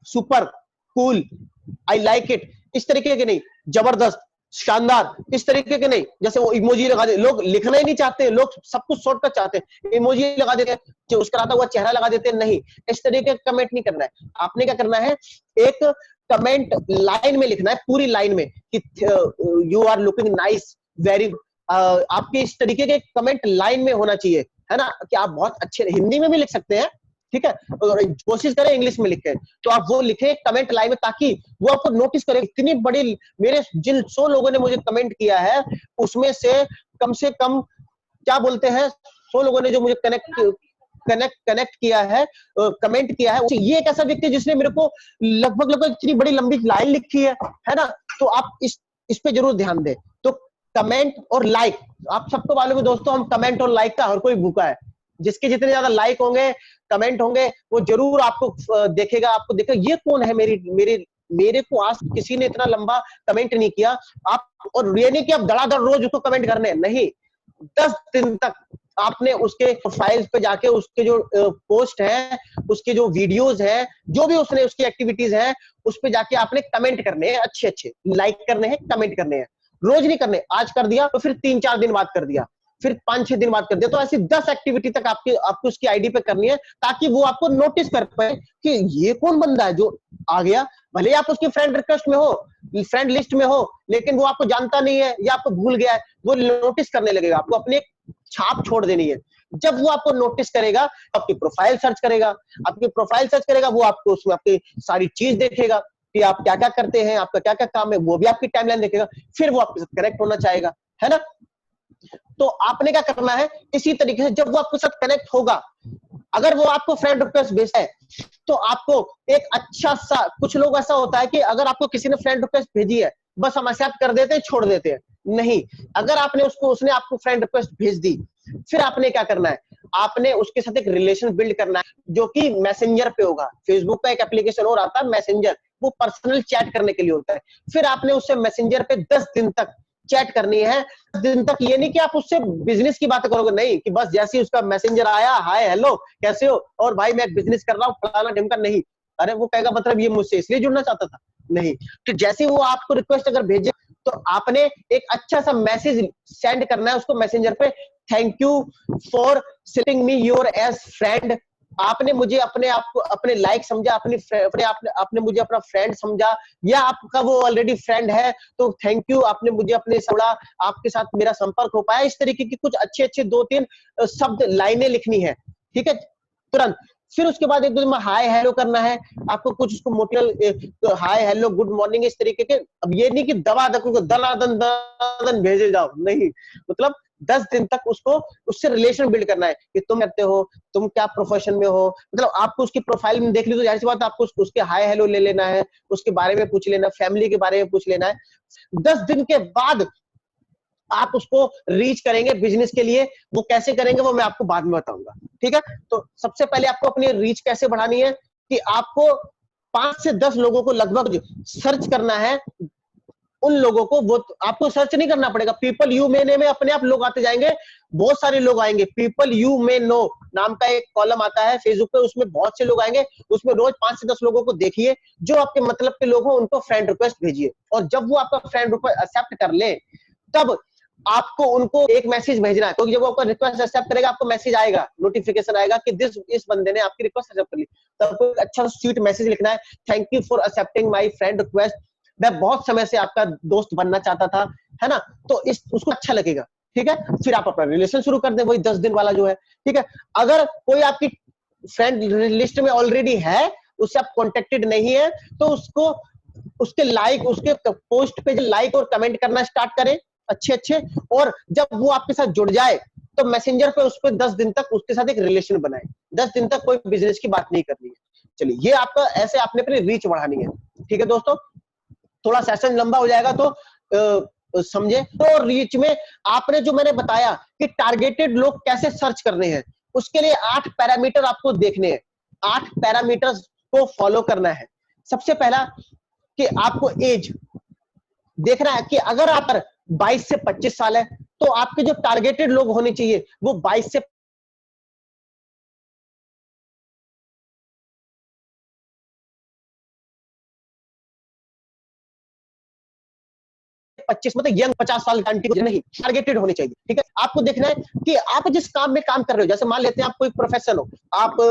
super, cool, I like it, इस तरीके के नहीं, जबरदस्त, शानदार, इस तरीके के नहीं। जैसे वो इमोजी लगा दे, लोग लिखना ही नहीं चाहते, लोग सब कुछ शॉर्टकट चाहते हैं, इमोजी लगा देते हैं, जो उसका आता हुआ चेहरा लगा देते हैं, नहीं, इस तरीके का कमेंट नहीं करना है। आपने क्या करना है, एक कमेंट लाइन में लिखना है, पूरी लाइन में कि you are looking nice, very, आपके इस तरीके के कमेंट लाइन में होना चाहिए, है ना, कि आप बहुत अच्छे, हिंदी में भी लिख सकते हैं, ठीक है, और कोशिश करें इंग्लिश में लिखें, तो आप वो लिखें कमेंट लाइन में, ताकि वो आपको नोटिस करे। इतनी बड़ी, मेरे जिन 100 लोगों ने मुझे कमेंट किया है, उसमें से कम क्या बोलते हैं, 100 लोगों ने जो मुझे कनेक्ट किया है, कमेंट किया है, ये एक ऐसा व्यक्ति जिसने मेरे को लगभग इतनी बड़ी लंबी लाइन लिखी है ना। तो आप इस पे जरूर ध्यान दें। तो कमेंट और लाइक, आप सबको मालूम है दोस्तों, हम कमेंट और लाइक का हर कोई भूखा है, जिसके जितने ज्यादा लाइक होंगे, कमेंट होंगे, वो जरूर आपको देखेगा, आपको देखेगा ये कौन है, मेरे को आज किसी ने इतना लंबा कमेंट नहीं किया। आप, और ये नहीं कि आप धड़ाधड़ रोज उसको कमेंट करने, नहीं, 10 दिन तक आपने उसके फाइल्स पे जाके उसके जो पोस्ट है, उसके जो वीडियोस है, जो भी उसने उसकी एक्टिविटीज है, उस पे जाके आपने कमेंट करने हैं, अच्छे लाइक करने हैं, कमेंट करने हैं, रोज नहीं करने। आज कर दिया तो फिर 3-4 दिन बाद कर दिया, फिर 5-6 दिन बाद कर दिया, तो ऐसी 10 एक्टिविटी तक आपको उसकी आईडी पे करनी है, ताकि वो आपको नोटिस कर पाए कि ये कौन बंदा है जो आ गया। भले आप उसकी फ्रेंड रिक्वेस्ट में हो, फ्रेंड लिस्ट में हो, लेकिन वो आपको जानता नहीं है या आपको भूल गया है, वो नोटिस करने लगेगा, आपको अपनी छाप छोड़ देनी है। जब वो आपको नोटिस करेगा, आपकी प्रोफाइल सर्च करेगा, वो आपको उसमें आपकी सारी चीज देखेगा, कि आप क्या क्या करते हैं, आपका क्या क्या काम है, वो भी आपकी टाइमलाइन देखेगा, फिर वो आपके साथ कनेक्ट होना चाहेगा, है ना। तो आपने क्या करना है, इसी तरीके से जब वो आपके साथ कनेक्ट होगा, अगर वो आपको फ्रेंड रिक्वेस्ट भेजता है तो आपको एक अच्छा सा, कुछ लोग ऐसा होता है कि अगर आपको किसी ने फ्रेंड रिक्वेस्ट भेजी है, बस हम एक्सेप्ट कर देते हैं, छोड़ देते हैं, नहीं। अगर आपने उसने आपको फ्रेंड रिक्वेस्ट भेज दी, फिर आपने क्या करना है, आपने उसके साथ एक रिलेशन बिल्ड करना है, जो कि मैसेंजर पे होगा। फेसबुक का एक एप्लीकेशन और आता है मैसेंजर, वो पर्सनल चैट करने के लिए होता है। फिर आपने उससे मैसेंजर पे 10 दिन तक चैट करनी है। 10 दिन तक ये नहीं कि आप उससे बिजनेस की बातें करोगे, नहीं कि बस जैसे ही उसका मैसेंजर आया, हाय हेलो कैसे हो, और भाई मैं बिजनेस कर रहा हूँ फलाना ढिमका, नहीं। अरे वो कहेगा मतलब ये मुझसे इसलिए जुड़ना चाहता था, नहीं। तो जैसे ही वो आपको रिक्वेस्ट अगर भेजे, तो आपने एक अच्छा सा मैसेज सेंड करना है उसको मैसेंजर पे, thank you for setting me your age friend. आपने मुझे अपने आप को अपने लाइक समझा, आपने मुझे अपना फ्रेंड समझा, या आपका वो ऑलरेडी फ्रेंड है, तो थैंक यू, आपने मुझे अपने समझा, आपके साथ मेरा संपर्क हो पाया। इस तरीके की कुछ अच्छे अच्छे 2-3 शब्द, लाइनें लिखनी है, ठीक है, तुरंत। फिर उसके बाद एक दूसरे में हाय हेलो करना है, आपको कुछ उसको motivational hi hello good morning इस तरीके के। अब ये नहीं कि दवा दनादन भेजे जाओ, नहीं। मतलब 10 दिन तक उसको, उससे रिलेशन बिल्ड करना है कि तुम करते हो, तुम क्या प्रोफेशन में हो, मतलब आपको उसकी प्रोफाइल में देख ली तो जाहिर सी बात आपको उसके हाय हेलो ले लेना है, उसके बारे में पूछ लेना, फैमिली के बारे में पूछ लेना है। 10 दिन के बाद आप उसको रीच करेंगे बिजनेस के लिए। वो कैसे करेंगे वो मैं आपको बाद में बताऊंगा, ठीक है। तो सबसे पहले आपको अपनी रीच कैसे बढ़ानी है कि आपको 5 से 10 लोगों को लगभग सर्च करना है। उन लोगों को, वो आपको सर्च नहीं करना पड़ेगा, पीपल यू मे ने में अपने आप लोग आते जाएंगे, बहुत सारे लोग आएंगे। पीपल यू मे नो नाम का एक कॉलम आता है फेसबुक पे, उसमें बहुत से लोग आएंगे। उसमें रोज 5 से 10 लोगों को देखिए जो आपके मतलब के लोग हो, उनको फ्रेंड रिक्वेस्ट भेजिए, और जब वो आपका फ्रेंड रिक्वेस्ट एक्सेप्ट कर ले, तब आपको उनको एक मैसेज भेजना है, क्योंकि जब वो आपका रिक्वेस्ट एक्सेप्ट करेगा, आपको मैसेज आएगा, नोटिफिकेशन आएगा कि इस बंदे ने आपकी रिक्वेस्ट एक्सेप्ट कर ली। तो आपको एक अच्छा स्वीट मैसेज लिखना है, thank you for accepting my friend request, मैं बहुत समय से आपका दोस्त बनना चाहता था, है ना। तो उसको अच्छा लगेगा, ठीक है। फिर आप अपना रिलेशन शुरू कर दे, वही 10 दिन वाला जो है, ठीक है। अगर कोई आपकी फ्रेंड लिस्ट में ऑलरेडी है, उससे आप कॉन्टेक्टेड नहीं है, तो उसको, उसके लाइक, उसके पोस्ट पे लाइक और कमेंट करना स्टार्ट करें अच्छे अच्छे। और जब वो आपके साथ जुड़ जाए, तो मैसेंजर पे उस पर 10 दिन तक उसके साथ एक रिलेशन बनाए। 10 दिन तक कोई बिजनेस की बात नहीं करनी है। चलिए, ये आपका ऐसे आपने अपनी रीच बढ़ानी है, ठीक है दोस्तों। थोड़ा सेशन लंबा हो जाएगा तो समझे। तो रीच में आपने जो मैंने बताया कि टारगेटेड लोग कैसे सर्च करने हैं, उसके लिए 8 पैरामीटर आपको देखने हैं। 8 पैरामीटर्स को फॉलो करना है। सबसे पहला कि आपको एज देखना है कि अगर आप 22 से 25 साल है, तो आपके जो टारगेटेड लोग होने चाहिए वो 22 से 25, मतलब यंग 50 साल की आंटी को नहीं, टारगेटेड होनी चाहिए, ठीक है। आपको देखना है कि आप जिस काम में काम कर रहे हो, जैसे मान लेते हैं आप कोई प्रोफेशन हो, आप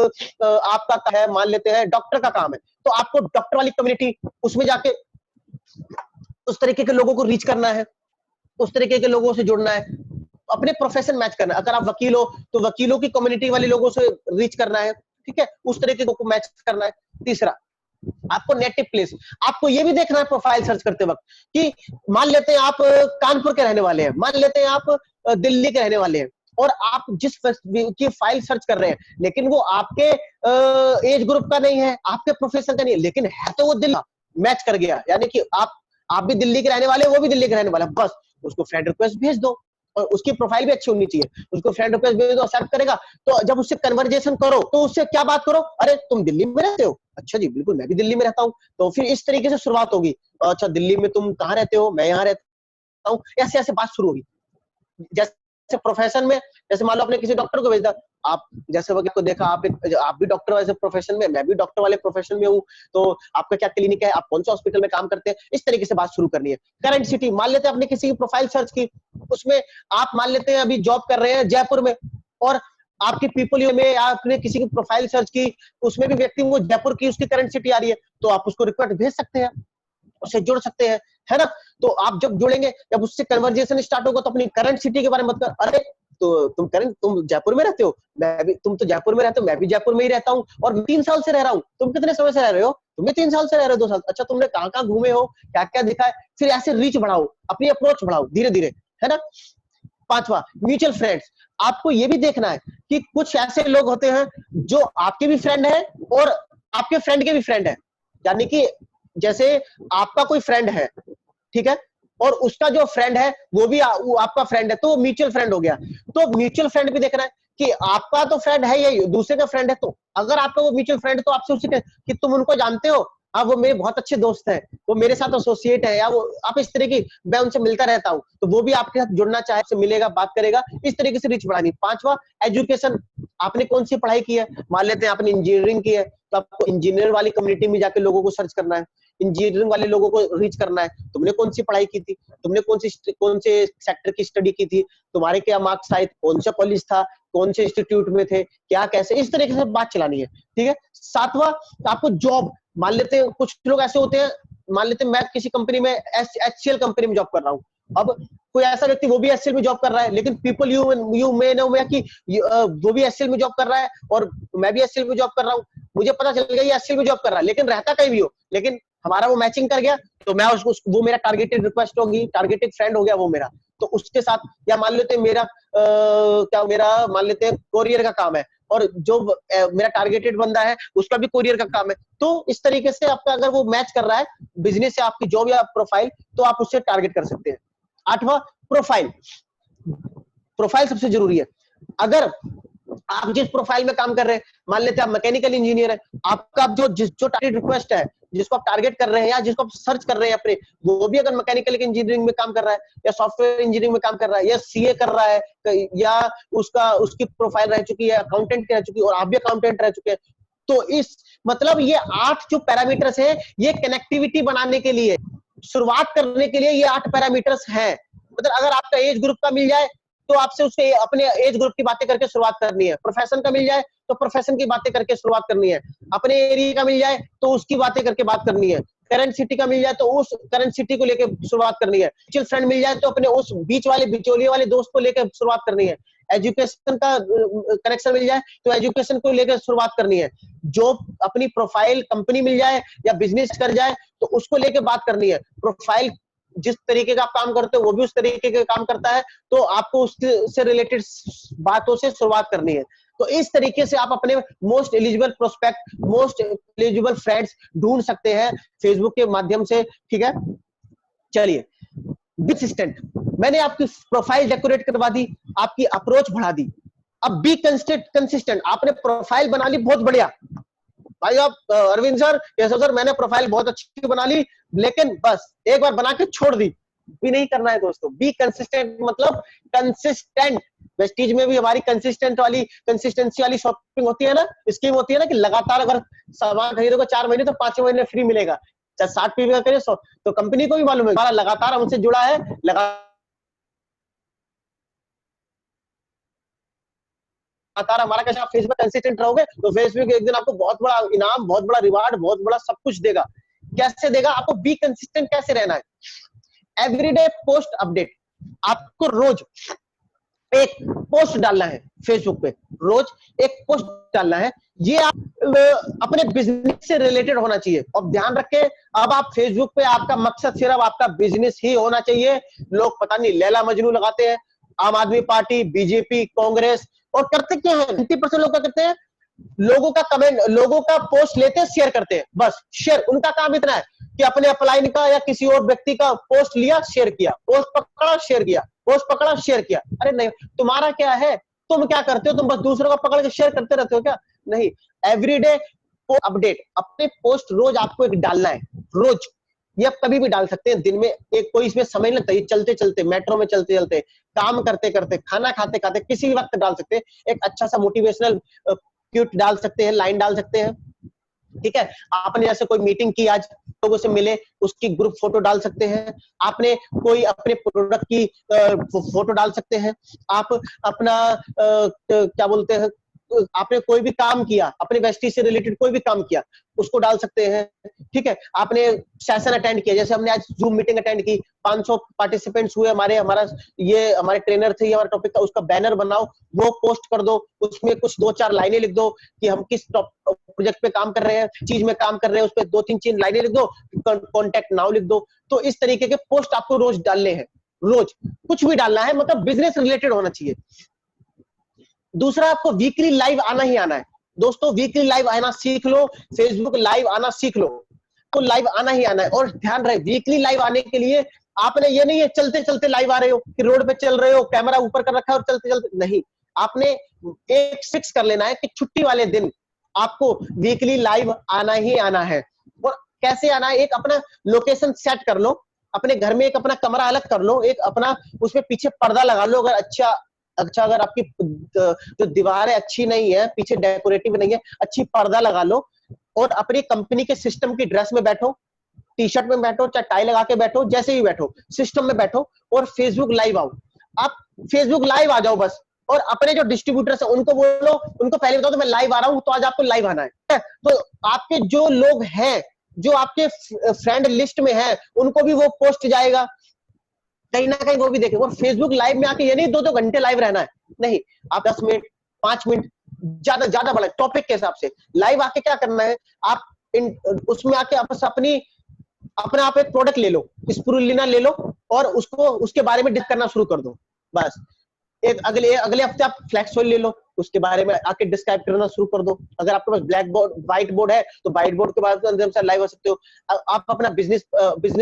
आपका है, मान लेते हैं डॉक्टर का काम है, तो आपको डॉक्टर वाली कम्युनिटी, उसमें जाके उस तरीके के लोगों को रीच करना है, उस तरीके के लोगों से जुड़ना है, अपने प्रोफेशन मैच करना है। अगर आप वकील हो तो वकीलों की कम्युनिटी वाले लोगों से रीच करना है, ठीक है, उस तरीके को मैच करना है। तीसरा, आपको नेटिव प्लेस, आपको ये भी देखना है प्रोफाइल सर्च करते वक्त कि मान लेते हैं आप कानपुर के रहने वाले हैं, मान लेते हैं आप दिल्ली के रहने वाले हैं, और आप जिस की फाइल सर्च कर रहे हैं, लेकिन वो आपके एज ग्रुप का नहीं है, आपके प्रोफेशन का नहीं है, लेकिन है तो वो दिल्ली, मैच कर गया, यानी कि आप भी दिल्ली के रहने वाले, वो भी दिल्ली के रहने वाला, बस उसको फ्रेंड रिक्वेस्ट भेज दो। और उसकी प्रोफाइल भी अच्छी होनी चाहिए, उसको फ्रेंड रिक्वेस्ट भेज दो, एक्सेप्ट करेगा। तो जब उससे कन्वर्जेशन करो, तो उससे क्या बात करो, अरे तुम दिल्ली में रहते हो, अच्छा जी बिल्कुल, मैं भी दिल्ली में रहता हूँ। तो फिर इस तरीके से शुरुआत होगी, अच्छा दिल्ली में तुम कहाँ रहते हो, मैं यहाँ रहता हूँ, ऐसे ऐसे बात शुरू होगी। जैसे प्रोफेशन में, जैसे मान लो आपने किसी डॉक्टर को भेजा, आप जैसे वक्त को देखा, आप भी डॉक्टर वाले प्रोफेशन में, मैं भी डॉक्टर वाले प्रोफेशन में हूँ, तो आपका क्या क्लिनिक है, आप कौन से हॉस्पिटल में काम करते हैं, इस तरीके से बात शुरू करनी है। करंट सिटी, मान लेते हैं आपने किसी की प्रोफाइल सर्च की, उसमें आप मान लेते हैं अभी जॉब कर रहे हैं जयपुर में, और आपकी पीपल में आपने किसी की प्रोफाइल सर्च की, उसमें भी व्यक्ति वो जयपुर की उसकी करंट सिटी आ रही है, तो आप उसको रिक्वेस्ट भेज सकते हैं, उससे जुड़ सकते हैं, है ना। तो आप जब जुड़ेंगे, जब उससे कन्वर्जेशन स्टार्ट होगा, तो अपनी करंट सिटी के बारे में मत कर, अरे तो तुम जयपुर में रहते हो, मैं भी, तुम तो जयपुर में रहते हो, मैं भी जयपुर में ही रहता हूँ और 3 साल से रह रहा हूँ। तुम कितने समय से रह रहे हो? तुम भी 3 साल से रह रहे हो, 2 साल। अच्छा, तुमने कहाँ कहाँ घूमे हो, क्या क्या दिखा है? फिर ऐसे रीच बढ़ाओ, अपनी अप्रोच बढ़ाओ धीरे धीरे, है ना। पांचवा, म्यूचुअल फ्रेंड्स। आपको ये भी देखना है कि कुछ ऐसे लोग होते हैं जो आपके भी फ्रेंड है और आपके फ्रेंड के भी फ्रेंड है। यानी कि जैसे आपका कोई फ्रेंड है, ठीक है, और उसका जो फ्रेंड है वो भी वो आपका फ्रेंड है, तो म्यूचुअल फ्रेंड हो गया। तो म्यूचुअल फ्रेंड भी देखना है कि आपका तो फ्रेंड है, ये दूसरे का फ्रेंड है, तो अगर आपका वो म्यूचुअल फ्रेंड, तो आपसे उससे कि तुम उनको जानते हो, हाँ वो मेरे बहुत अच्छे दोस्त हैं, वो मेरे साथ एसोसिएट है, या वो आप इस तरह की, मैं उनसे मिलता रहता हूँ, तो वो भी आपके साथ जुड़ना चाहे, से मिलेगा, बात करेगा, इस तरीके से रीच बढ़ानी। पांचवा, एजुकेशन। आपने कौन सी पढ़ाई की है? मान लेते हैं आपने इंजीनियरिंग की है, तो आपको इंजीनियर वाली कम्युनिटी में जाके लोगों को सर्च करना है, इंजीनियरिंग वाले लोगों को रीच करना है। तुमने कौन सी पढ़ाई की थी, तुमने कौन से सेक्टर की स्टडी की थी, तुम्हारे क्या मार्क्स आए, कौन सा कॉलेज था, कौन से इंस्टीट्यूट में थे, क्या कैसे, इस तरीके से बात चलानी है, ठीक है। सातवां, आपको जॉब। मान लेते हैं कुछ लोग ऐसे होते हैं, मान लेते हैं मैं किसी कंपनी में, एचसीएल कंपनी में जॉब कर रहा हूँ। अब कोई ऐसा व्यक्ति वो भी एचसीएल में जॉब कर रहा है, लेकिन पीपल यू मे नो कि वो भी एचसीएल में जॉब कर रहा है और मैं भी एचसीएल में जॉब कर रहा हूँ। मुझे पता चल गया ये एचसीएल में जॉब कर रहा है, लेकिन रहता कहीं भी हो, लेकिन हमारा वो मैचिंग कर गया, तो मैं वो मेरा टारगेटेड रिक्वेस्ट होगी, टारगेटेड फ्रेंड हो गया वो मेरा, तो उसके साथ। या मान लेते हैं मेरा मान लेते हैं कोरियर का काम है, और जो मेरा टारगेटेड बंदा है उसका भी कोरियर का काम है, तो इस तरीके से आपका अगर वो मैच कर रहा है बिजनेस से आपकी जॉब या प्रोफाइल, तो आप उससे टारगेट कर सकते हैं। आठवां, प्रोफाइल। प्रोफाइल सबसे जरूरी है। अगर आप जिस प्रोफाइल में काम कर रहे हैं, मान लेते हैं आप मैकेनिकल इंजीनियर है, आपका जो टारगेट रिक्वेस्ट है, जिसको आप टारगेट कर रहे हैं या जिसको आप सर्च कर रहे हैं अपने, वो भी अगर मैकेनिकल इंजीनियरिंग में काम कर रहा है या सॉफ्टवेयर इंजीनियरिंग में काम कर रहा है या सीए कर रहा है, या उसकी प्रोफाइल रह चुकी है अकाउंटेंट की रह चुकी है और आप भी अकाउंटेंट रह चुके हैं, तो इस मतलब ये 8 जो पैरामीटर्स है, ये कनेक्टिविटी बनाने के लिए, शुरुआत करने के लिए ये 8 पैरामीटर्स हैं। मतलब अगर आपका एज ग्रुप का मिल जाए, तो आपसे उसके अपने एज ग्रुप की बातें करके शुरुआत करनी है। प्रोफेशन का मिल जाए तो प्रोफेशन की बातें करके शुरुआत करनी है। अपने एरिया का मिल जाए तो उसकी बातें करके बात करनी है। करंट सिटी का मिल जाए तो उस करंट सिटी को लेकर शुरुआत करनी है। म्यूचुअल फ्रेंड मिल जाए तो अपने उस बीच वाले बिचौलिए वाले दोस्त को लेकर शुरुआत करनी है। एजुकेशन का कनेक्शन मिल जाए तो एजुकेशन को लेकर शुरुआत करनी है। जो अपनी प्रोफाइल कंपनी मिल जाए या बिजनेस कर जाए तो उसको लेकर बात करनी है। प्रोफाइल जिस तरीके का आप काम करते हो वो भी उस तरीके का काम करता है, तो आपको उससे रिलेटेड बातों से शुरुआत करनी है। तो इस तरीके से आप अपने most eligible prospect, most eligible friends ढूंढ सकते हैं फेसबुक के माध्यम से, ठीक है। चलिए, बी कंसिस्टेंट। मैंने आपकी प्रोफाइल डेकोरेट करवा दी, आपकी अप्रोच बढ़ा दी, अब बी कंसिस्टेंट। आपने प्रोफाइल बना ली, बहुत बढ़िया भाई। आप अरविंद सर, यस सर, मैंने प्रोफाइल बहुत अच्छी बना ली, लेकिन बस एक बार बना के छोड़ दी, भी नहीं करना है दोस्तों। बी कंसिस्टेंट मतलब कंसिस्टेंट। वेस्टीज में भी हमारी कंसिस्टेंसी वाली शॉपिंग होती है ना, स्कीम होती है ना, कि लगातार अगर सामान खरीदोगे 4 महीने तो 5 महीने फ्री मिलेगा। चाहे 60 पीवी का करिए 100, तो कंपनी को भी मालूम है हमारा लगातार हमसे जुड़ा है, लगातार हमारा कैसे। आप फेसबुक कंसिस्टेंट रहोगे तो फेसबुक एक दिन आपको बहुत बड़ा इनाम, बहुत बड़ा रिवार्ड, बहुत बड़ा सब कुछ देगा। कैसे देगा? आपको बी कंसिस्टेंट कैसे रहना है? Everyday post update. आपको रोज एक पोस्ट डालना है फेसबुक पे, रोज एक पोस्ट डालना है। ये आप अपने बिजनेस से रिलेटेड होना चाहिए। और ध्यान रखें, अब आप फेसबुक पे आपका मकसद सिर्फ आपका बिजनेस ही होना चाहिए। लोग पता नहीं लैला मजनू लगाते हैं, आम आदमी पार्टी, बीजेपी, कांग्रेस, और करते क्या है 90% लोग क्या करते हैं, लोगों का कमेंट, लोगों का पोस्ट लेते हैं, शेयर करते हैं, बस शेयर। उनका काम इतना है कि अपने अपलाइन का या किसी और व्यक्ति का पोस्ट लिया, शेयर किया, पोस्ट पकड़ा, शेयर किया, पोस्ट पकड़ा, शेयर किया। अरे नहीं, तुम्हारा क्या है? तुम क्या करते हो? तुम बस दूसरों को पकड़ के शेयर करते रहते हो क्या? नहीं, एवरीडे अपडेट। अपने पोस्ट रोज आपको एक डालना है, रोज। ये आप कभी भी डाल सकते हैं, दिन में एक, कोई इसमें समय नहीं लगता, ये चलते चलते, मेट्रो में चलते चलते, काम करते करते, खाना खाते खाते, किसी भी वक्त डाल सकते हैं। एक अच्छा सा मोटिवेशनल क्यूट डाल सकते हैं, लाइन डाल सकते हैं, ठीक है। आपने जैसे कोई मीटिंग की, आज लोगों से मिले, उसकी ग्रुप फोटो डाल सकते हैं। आपने कोई अपने प्रोडक्ट की फोटो डाल सकते हैं। आप अपना क्या बोलते हैं, आपने कोई भी काम किया, अपने वेस्टी से रिलेटेड कोई भी काम किया, उसको डाल सकते हैं। ठीक है, आपने सेशन अटेंड किया, जैसे हमने आज जूम मीटिंग अटेंड की, 500 पार्टिसिपेंट्स हुए हमारे, ये हमारे ट्रेनर थे, ये हमारा टॉपिक था, उसका बैनर बनाओ, वो पोस्ट कर दो, उसमें कुछ 2-4 लाइनें लिख दो कि हम किस प्रोजेक्ट पे काम कर रहे हैं, चीज में काम कर रहे हैं, उस पर 2-3 लाइनें लिख दो, कॉन्टेक्ट नाउ लिख दो। तो इस तरीके के पोस्ट आपको रोज डालने हैं, रोज कुछ भी डालना है, मतलब बिजनेस रिलेटेड होना चाहिए। दूसरा, आपको वीकली लाइव आना ही आना है दोस्तों, वीकली लाइव आना सीख लो, फेसबुक लाइव आना सीख लो, तो लाइव आना ही आना है। और ध्यान रहे, वीकली लाइव आने के लिए आपने ये नहीं है चलते चलते लाइव आ रहे हो कि रोड पे चल रहे हो, कैमरा ऊपर कर रखा है और चलते चलते नहीं, आपने एक फिक्स कर लेना है कि छुट्टी वाले दिन आपको वीकली लाइव आना ही आना है। और कैसे आना है, एक अपना लोकेशन सेट कर लो, अपने घर में एक अपना कमरा अलग कर लो, एक अपना उसमें पीछे पर्दा लगा लो, अगर अच्छा अगर आपकी जो दीवारें अच्छी नहीं है, पीछे डेकोरेटिव नहीं है, अच्छी पर्दा लगा लो, और अपनी कंपनी के सिस्टम की ड्रेस में बैठो, टी शर्ट में बैठो, चाहे टाई लगा के बैठो, जैसे भी बैठो, सिस्टम में बैठो और फेसबुक लाइव आओ। आप फेसबुक लाइव आ जाओ बस, और अपने जो डिस्ट्रीब्यूटर्स है उनको बोलो, उनको पहले बताओ तो मैं लाइव आ रहा हूं, तो आज आपको लाइव आना है। तो आपके जो लोग हैं, जो आपके फ्रेंड लिस्ट में है, उनको भी वो पोस्ट जाएगा, कहीं ना कहीं वो भी देखें। और फेसबुक लाइव में आके ये नहीं 2-2 घंटे लाइव रहना है, नहीं, आप 10 मिनट 5 मिनट ज्यादा ज्यादा बड़ा टॉपिक के हिसाब से लाइव आके क्या करना है, आप उसमें आके आप अपना आप एक प्रोडक्ट ले लो, स्पिरुलिना ले लो, और उसको उसके बारे में डिस्कस करना शुरू कर दो बस। एक अगले हफ्ते आप फ्लैक्स ऑयल ले लो, उसके बारे में आके डिस्क्राइब करना शुरू कर दो। अगर आपके पास ब्लैक बोर्ड व्हाइट बोर्ड है तो व्हाइट बोर्ड के माध्यम से लाइव हो सकते हो। आप अपना बिजनेस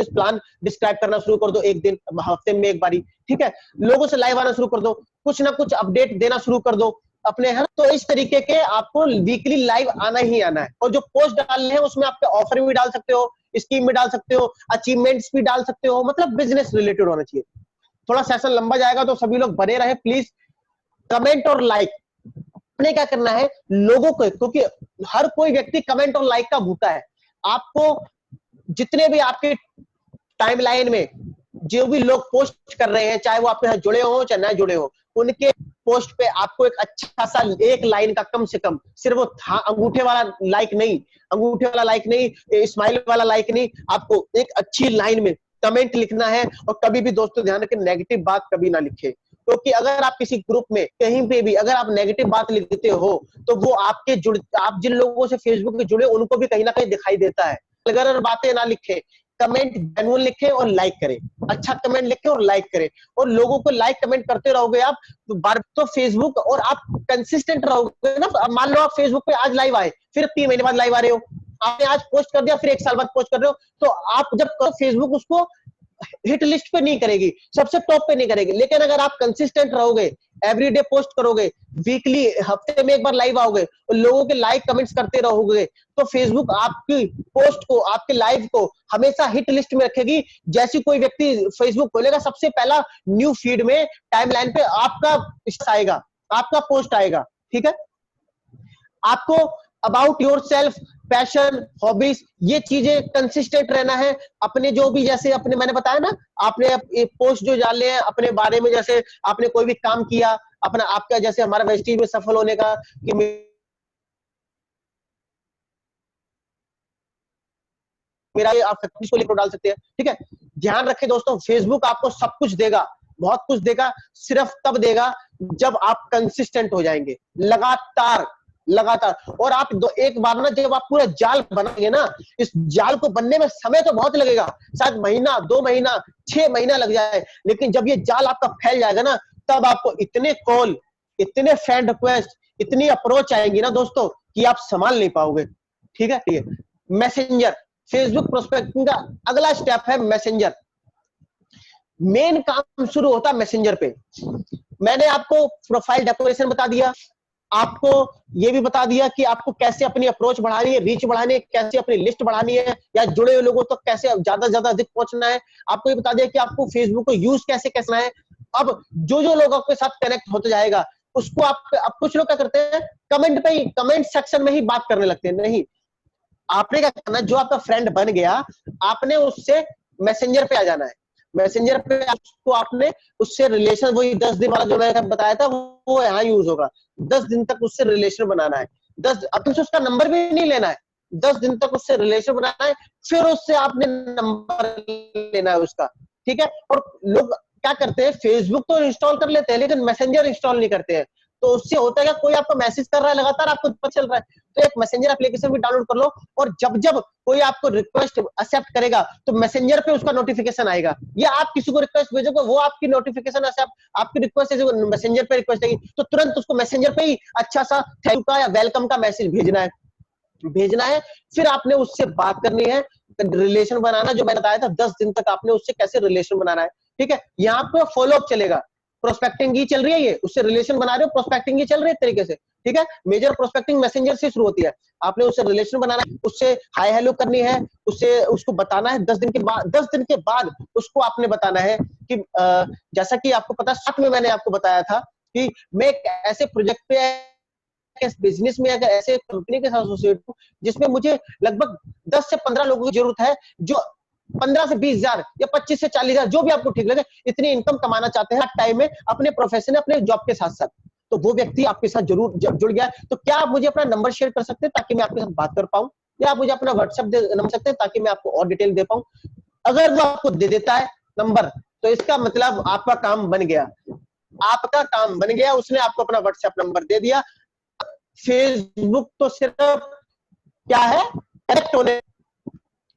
प्लान डिस्क्राइब करना शुरू कर दो, एक दिन हफ्ते में एक बारी, ठीक है, लोगों से लाइव आना शुरू कर दो, कुछ ना कुछ अपडेट देना शुरू कर दो अपने, है। तो इस तरीके के आपको वीकली लाइव आना ही आना है। और जो पोस्ट डालने हैं उसमें आपके ऑफर भी डाल सकते हो, स्कीम भी डाल सकते हो, अचीवमेंट्स भी डाल सकते हो, मतलब बिजनेस रिलेटेड होना चाहिए। थोड़ा सेशन लंबा जाएगा तो सभी लोग बने रहे प्लीज। कमेंट और लाइक आपने क्या करना है लोगों को, क्योंकि हर कोई व्यक्ति कमेंट और लाइक का भूखा है। आपको जितने भी आपके टाइमलाइन में जो भी लोग पोस्ट कर रहे हैं, चाहे वो आपके साथ जुड़े हो चाहे ना जुड़े हो, उनके पोस्ट पे आपको एक अच्छा सा एक लाइन का कम से कम, सिर्फ वो अंगूठे वाला लाइक नहीं, अंगूठे वाला लाइक नहीं, स्माइल वाला लाइक नहीं, आपको एक अच्छी लाइन में कमेंट लिखना है। और कभी भी दोस्तों ध्यान रखें, नेगेटिव बात कभी ना लिखे, क्योंकि अगर आप किसी ग्रुप में कहीं पे भी अगर आप नेगेटिव बात लिखते हो तो वो आप जिन लोगों से फेसबुक में जुड़े उनको भी कहीं ना कहीं दिखाई देता है। अगर बातें ना लिखे, कमेंट जेन्युइन लिखे और लाइक करें, अच्छा कमेंट लिखे और लाइक करें, और लोगों को लाइक कमेंट करते रहोगे आप तो बार तो फेसबुक, और आप कंसिस्टेंट रहोगे ना। मान लो आप फेसबुक पे आज लाइव आए, फिर 3 महीने बाद लाइव आ रहे हो, आपने आज पोस्ट कर दिया, फिर 1 साल बाद पोस्ट कर रहे हो, तो आप जब फेसबुक उसको हिट लिस्ट पे नहीं करेगी, सबसे टॉप पे नहीं करेगी। लेकिन अगर आप कंसिस्टेंट रहोगे, एवरीडे पोस्ट करोगे, वीकली हफ्ते में एक बार लाइव आओगे और लोगों के लाइक कमेंट्स करते रहोगे, तो फेसबुक आपकी पोस्ट को, आपके लाइव को हमेशा हिट लिस्ट में रखेगी। जैसी कोई व्यक्ति फेसबुक खोलेगा, सबसे पहला न्यू फीड में टाइमलाइन पे आपका आएगा, आपका पोस्ट आएगा। ठीक है, आपको about your self, passion, hobbies, ये चीजें कंसिस्टेंट रहना है। अपने जो भी, जैसे अपने मैंने बताया ना, आपने पोस्ट जो डाले हैं अपने बारे में, जैसे आपने कोई भी काम किया अपना, आपका जैसे हमारा वेस्टीज में सफल होने का कि मेरा, ये आप को लेकर डाल सकते हैं। ठीक है, ध्यान रखें दोस्तों, फेसबुक आपको सब कुछ देगा, बहुत कुछ देगा, सिर्फ तब देगा जब आप कंसिस्टेंट हो जाएंगे, लगातार लगातार। और आप एक बार ना जब आप पूरा जाल बनाएंगे ना, इस जाल को बनने में समय तो बहुत लगेगा, शायद महीना 2 महीना 6 महीना लग जाए, लेकिन जब ये जाल आपका फैल जाएगा ना, तब आपको इतने कॉल, इतने फ्रेंड रिक्वेस्ट, इतनी अप्रोच आएंगी ना दोस्तों कि आप संभाल नहीं पाओगे। ठीक है, ठीक है। मैसेंजर, फेसबुक प्रोस्पेक्टिंग का अगला स्टेप है मैसेंजर। मेन काम शुरू होता है मैसेंजर पे। मैंने आपको प्रोफाइल डेकोरेशन बता दिया, आपको ये भी बता दिया कि आपको कैसे अपनी अप्रोच बढ़ानी है, रीच बढ़ानी है, कैसे अपनी लिस्ट बढ़ानी है, या जुड़े हुए लोगों तक कैसे ज्यादा से ज्यादा अधिक पहुंचना है। आपको ये बता दिया कि आपको फेसबुक को यूज कैसे करना है। अब जो लोग आपके साथ कनेक्ट होते जाएगा उसको अब कुछ लोग क्या करते हैं, कमेंट पे ही, कमेंट सेक्शन में ही बात करने लगते हैं। नहीं, आपने क्या करना है, जो आपका फ्रेंड बन गया, आपने उससे मैसेंजर पे आ जाना है। मैसेंजर पे आपको आपने उससे रिलेशन, वही 10 दिन वाला जो मैंने बताया था वो यहाँ यूज होगा। 10 दिन तक उससे रिलेशन बनाना है। 10 अब तुमसे उसका नंबर भी नहीं लेना है, 10 दिन तक उससे रिलेशन बनाना है, फिर उससे आपने नंबर लेना है उसका, ठीक है। और लोग क्या करते हैं, फेसबुक तो इंस्टॉल कर लेते हैं लेकिन मैसेंजर इंस्टॉल नहीं करते हैं। तो उससे होता है क्या, कोई आपको मैसेज कर रहा है लगातार, आपको पता चल रहा है, तो एक मैसेंजर एप्लीकेशन भी डाउनलोड कर लो, और जब जब कोई आपको रिक्वेस्ट एक्सेप्ट करेगा तो मैसेंजर पे उसका नोटिफिकेशन आएगा, या आप किसी को रिक्वेस्ट भेजोगे वो आपकी नोटिफिकेशन एक्सेप्ट, आपकी रिक्वेस्ट मैसेंजर पे रिक्वेस्ट आएगी तो तुरंत उसको मैसेंजर पे ही अच्छा सा थैंक यू का या वेलकम का मैसेज भेजना है। फिर आपने उससे बात करनी है, रिलेशन बनाना, जो मैंने बताया था 10 दिन तक आपने उससे कैसे रिलेशन बनाना है, ठीक है। यहाँ पे फॉलोअप चलेगा, प्रोस्पेक्टिंग ही चल रही है, ये उससे रिलेशन बना रहे हो, प्रोस्पेक्टिंग ही चल रही है तरीके से, ठीक है। मेजर प्रोस्पेक्टिंग मैसेंजर से शुरू होती है, आपने उससे रिलेशन बनाना है, उससे हाय हेलो करनी है, उससे उसको बताना है 10 दिन के बाद, 10 दिन के बाद उसको आपने बताना है कि जैसा कि आपको पता, साथ में मैंने आपको बताया था कि मैं एक ऐसे प्रोजेक्ट पे, बिजनेस में अगर ऐसे कंपनी के साथ एसोसिएट हूं जिसमें मुझे लगभग 10 से 15 लोगों की जरूरत है, जो 15 से 20 हजार या 25 से 40 हजार, जो भी आपको ठीक लगे, इतनी इनकम कमाना चाहते हैं हर टाइम में अपने प्रोफेशन, अपने जॉब के साथ साथ। तो वो व्यक्ति आपके साथ जरूर जुड़ गया, तो क्या आप मुझे अपना नंबर शेयर कर सकते हैं ताकि मैं आपके साथ बात कर पाऊं, या आप मुझे अपना व्हाट्सएप नंबर सकते हैं ताकि मैं आपको और डिटेल दे पाऊं। अगर वो आपको दे देता है नंबर, तो इसका मतलब आपका काम बन गया, आपका काम बन गया, उसने आपको अपना व्हाट्सएप नंबर दे दिया। फेसबुक तो सिर्फ क्या है, कनेक्ट होने,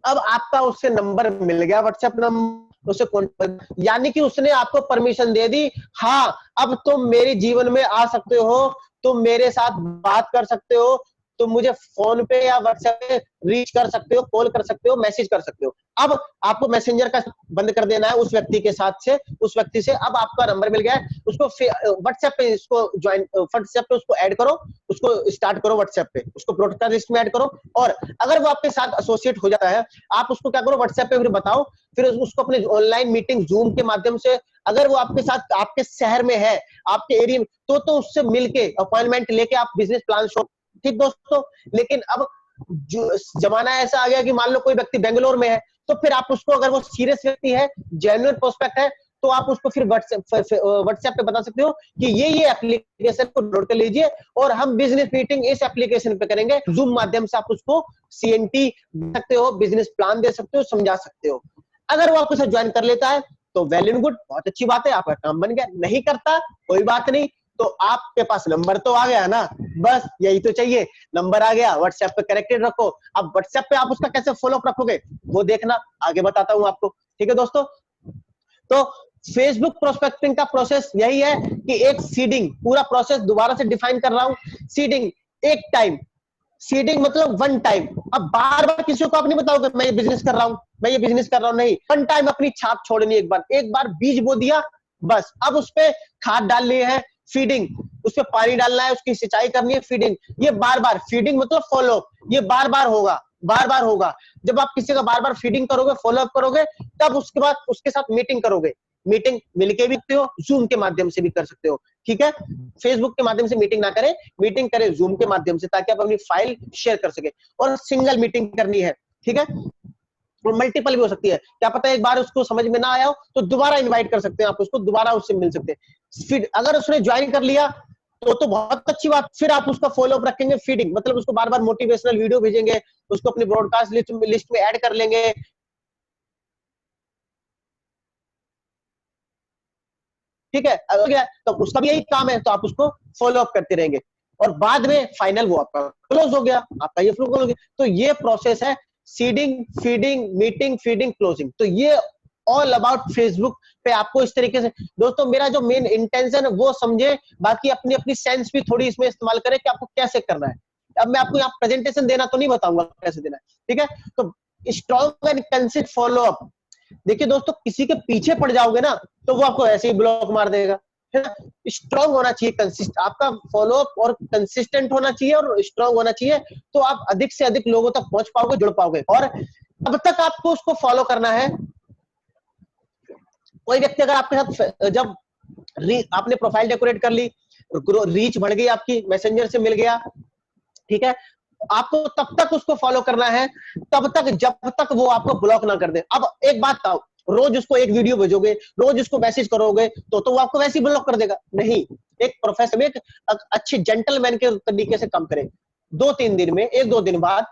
अब आपका उससे नंबर मिल गया, व्हाट्सएप नंबर, उसे कॉन्टेक्ट, यानी कि उसने आपको परमिशन दे दी, हाँ अब तुम मेरे जीवन में आ सकते हो, तुम मेरे साथ बात कर सकते हो, तुम मुझे फोन पे या व्हाट्सएप पे रीच कर सकते हो, कॉल कर सकते हो, मैसेज कर सकते हो। अब आपको मैसेंजर का बंद कर देना है उस व्यक्ति के साथ से, उस व्यक्ति से अब आपका नंबर मिल गया है, उसको व्हाट्सएप पे इसको ज्वाइन, व्हाट्सएप पे उसको ऐड करो, उसको स्टार्ट करो व्हाट्सएप पे, उसको ब्रॉडकास्ट लिस्ट में ऐड करो। और अगर वो आपके साथ एसोसिएट हो जाता है, आप उसको क्या करो, व्हाट्सएप पे फिर बताओ, फिर उसको अपने ऑनलाइन मीटिंग जूम के माध्यम से, अगर वो आपके साथ आपके शहर में है, आपके एरिया में, तो उससे मिलके अपॉइंटमेंट लेके आप बिजनेस प्लान शो, ठीक दोस्तों। लेकिन अब जो जमाना ऐसा आ गया कि मान लो कोई व्यक्ति बेंगलोर में है, तो फिर आप उसको, अगर वो सीरियस व्यक्ति है, जेन्युइन प्रोस्पेक्ट है, तो आप उसको फिर व्हाट्सएप पे बता सकते हो कि ये एप्लीकेशन को डाउनलोड कर लीजिए और हम बिजनेस मीटिंग इस एप्लीकेशन पे करेंगे। जूम माध्यम से आप उसको सीएनटी दे सकते हो, बिजनेस प्लान दे सकते हो, समझा सकते हो। अगर वो आपके साथ ज्वाइन कर लेता है तो वेल एंड गुड, बहुत अच्छी बात है, आपका काम बन गया। नहीं करता कोई बात नहीं, तो आपके पास नंबर तो आ गया ना, बस यही तो चाहिए, नंबर आ गया, व्हाट्सएप पे कनेक्टेड रखो। अब व्हाट्सएप पे आप उसका कैसे फॉलोअप रखोगे वो देखना, आगे बताता हूं आपको, ठीक है दोस्तों। तो फेसबुक प्रोस्पेक्टिंग का प्रोसेस यही है कि एक सीडिंग, पूरा प्रोसेस दोबारा से डिफाइन कर रहा हूं, सीडिंग एक टाइम, सीडिंग मतलब वन टाइम। अब बार बार किसी को आप नहीं बताओगे मैं ये बिजनेस कर रहा हूं, मैं ये बिजनेस कर रहा हूं, नहीं, वन टाइम अपनी छाप छोड़नी, एक बार बीज बो दिया, बस अब उस पे खाद डालनी है, फीडिंग, उस पे पानी डालना है, उसकी सिंचाई करनी है, फीडिंग, ये बार बार, फीडिंग मतलब फॉलो, ये बार बार होगा, बार बार होगा। जब आप किसी का बार बार फीडिंग करोगे, फॉलोअप करोगे, तब उसके बाद उसके साथ मीटिंग करोगे, मीटिंग मिलके भी करते हो, जूम के माध्यम से भी कर सकते हो, ठीक है। फेसबुक के माध्यम से मीटिंग ना करें, मीटिंग करें जूम के माध्यम से, ताकि आप अपनी फाइल शेयर कर सके। और सिंगल मीटिंग करनी है, ठीक है, और मल्टीपल भी हो सकती है, क्या पता एक बार उसको समझ में ना आया हो तो दोबारा इनवाइट कर सकते हैं आप उसको, दोबारा उससे मिल सकते हैं। फिर अगर उसने ज्वाइन कर लिया तो बहुत अच्छी बात, फिर आप उसका फॉलोअप रखेंगे, फीडिंग मतलब उसको बार बार मोटिवेशनल वीडियो भेजेंगे, उसको अपनी ब्रॉडकास्ट लिस्ट में ऐड कर लेंगे, ठीक है। अगर तो उसका भी यही काम है, तो आप उसको फॉलो अप करते रहेंगे, और बाद में फाइनल वो आपका क्लोज हो गया, आपका ये फ्लो क्लोज हो गया। तो ये प्रोसेस है, seeding, feeding, meeting, feeding, closing. तो ये ऑल अबाउट फेसबुक पे आपको इस तरीके से, दोस्तों मेरा जो मेन इंटेंशन है वो समझे, बाकी अपनी अपनी सेंस भी थोड़ी इसमें इस्तेमाल करें कि आपको कैसे करना है। अब मैं आपको यहाँ प्रेजेंटेशन देना तो नहीं बताऊंगा कैसे देना है, ठीक है। तो strong and consist follow up, देखिए दोस्तों किसी के पीछे पड़ जाओगे ना तो वो आपको ऐसे ही ब्लॉक मार देगा, है ना। स्ट्रांग होना चाहिए, कंसिस्ट, आपका फॉलोअप और कंसिस्टेंट होना चाहिए और स्ट्रांग होना चाहिए, तो आप अधिक से अधिक लोगों तक पहुंच पाओगे, जुड़ पाओगे। और अब तक आपको उसको फॉलो करना है। कोई व्यक्ति अगर आपके साथ, जब आपने प्रोफाइल डेकोरेट कर ली, रीच बढ़ गई आपकी, मैसेंजर से मिल गया, ठीक है, आपको तब तक उसको फॉलो करना है, तब तक जब तक वो आपको ब्लॉक ना कर दे। अब एक बात बताओ, रोज उसको एक वीडियो भेजोगे, रोज उसको मैसेज करोगे तो वो आपको वैसे ही ब्लॉक कर देगा। नहीं, एक प्रोफेशनल, एक अच्छे जेंटलमैन के तरीके से काम करें। 2-3 दिन में, 1-2 दिन बाद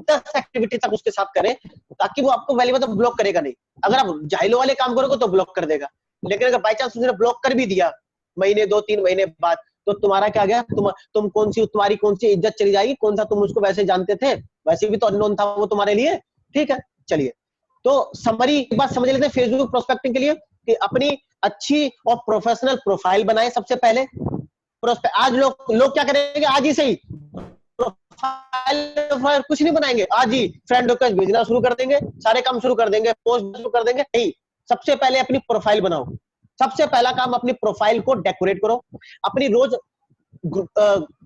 10 एक्टिविटी तक उसके साथ करें, ताकि वो आपको वैल्यूएबल, मतलब ब्लॉक करेगा नहीं। अगर आप जाहिलों वाले काम करोगे तो ब्लॉक कर देगा, लेकिन अगर बाई चांस उसने ब्लॉक कर भी दिया महीने 2-3 महीने बाद, तो तुम्हारा क्या गया, तुम तुम्हारी कौन सी इज्जत चली जाएगी, कौन सा तुम उसको वैसे जानते थे, वैसे भी तो अननोन था वो तुम्हारे लिए। ठीक है, चलिए तो समरी एक बात समझ लेते हैं फेसबुक प्रोस्पेक्टिंग के लिए, कि अपनी अच्छी और प्रोफेशनल प्रोफाइल बनाए सबसे पहले। आज लोग क्या करेंगे, आज ही से ही प्रोफाइल कुछ नहीं बनाएंगे, आज ही फ्रेंड रिक्वेस्ट भेजना शुरू कर देंगे, सारे काम शुरू कर देंगे, पोस्ट शुरू कर देंगे। नहीं, सबसे पहले अपनी प्रोफाइल बनाओ। सबसे पहला काम, अपनी प्रोफाइल को डेकोरेट करो। अपनी रोज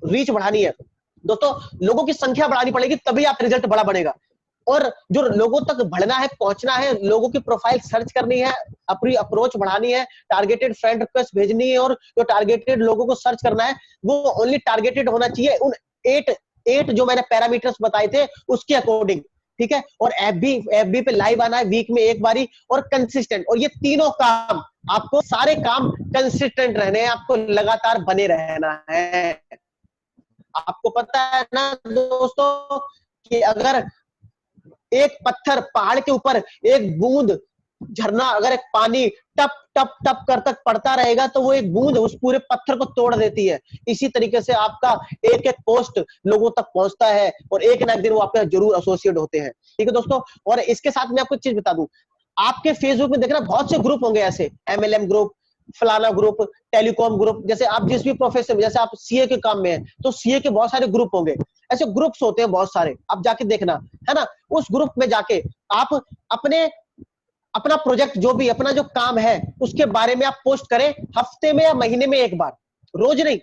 रीच बढ़ानी है दोस्तों, लोगों की संख्या बढ़ानी पड़ेगी, तभी आप रिजल्ट बड़ा बनेगा। और जो लोगों तक बढ़ना है, पहुंचना है, लोगों की प्रोफाइल सर्च करनी है, अपनी अप्रोच बढ़ानी है, टारगेटेड फ्रेंड रिक्वेस्ट भेजनी है, और जो टारगेटेड लोगों को सर्च करना है वो ओनली टारगेटेड होना चाहिए उन 8 जो मैंने पैरामीटर्स बताए थे उसके अकॉर्डिंग। ठीक है, और एफबी पे लाइव आना है वीक में एक बारी, और कंसिस्टेंट। और ये तीनों काम, आपको सारे काम कंसिस्टेंट रहने हैं, आपको लगातार बने रहना है। आपको पता है ना दोस्तों कि अगर एक पत्थर, पहाड़ के ऊपर एक बूंद झरना, अगर एक पानी टप टप टप कर तक पड़ता रहेगा तो वो एक बूंद उस पूरे पत्थर को तोड़ देती है। इसी तरीके से आपका एक एक पोस्ट लोगों तक पहुंचता है, और एक ना एक दिन वो आपके जरूर एसोसिएट होते हैं। ठीक है दोस्तों, और इसके साथ मैं आपको एक चीज बता दूं, आपके फेसबुक में देखना बहुत से ग्रुप होंगे ऐसे, एमएलएम ग्रुप, फलाना ग्रुप, टेलीकॉम ग्रुप, जैसे आप जिस भी प्रोफेशन, जैसे आप सीए के काम में हैं तो सीए के बहुत सारे ग्रुप होंगे, ऐसे ग्रुप्स होते हैं बहुत सारे, आप जाके देखना, है ना। उस ग्रुप में जाके आप अपना प्रोजेक्ट, जो भी अपना जो काम है उसके बारे में आप पोस्ट करें, हफ्ते में या महीने में एक बार, रोज नहीं,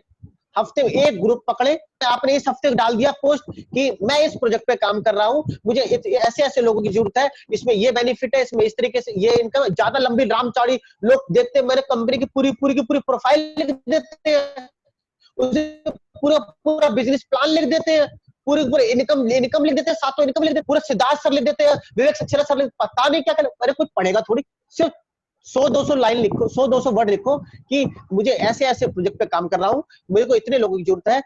हफ्ते में एक ग्रुप पकड़े। आपने इस हफ्ते डाल दिया पोस्ट कि मैं इस प्रोजेक्ट पे काम कर रहा हूं, मुझे ऐसे ऐसे लोगों की जरूरत है, इसमें ये बेनिफिट है, इसमें इस तरीके से ये इनकम। ज्यादा लंबी रामचौड़ी लोग देखते हैं, मेरे कंपनी की पूरी पूरी की पूरी प्रोफाइल लिख देते हैं, पूरा पूरा बिजनेस प्लान लिख देते हैं, पूरी पूरी इनकम इनकम लिख देते हैं, सातों इनकम लिख देते हैं, पूरा सिद्धार्थ सर लिख देते हैं, विवेक सक्सेना सर, पता नहीं क्या करें। अरे कोई पढ़ेगा थोड़ी, सिर्फ 100-200 लाइन लिखो, 100-200 वर्ड लिखो कि मुझे ऐसे ऐसे प्रोजेक्ट पे काम कर रहा हूँ, मेरे को इतने लोगों की जरूरत है,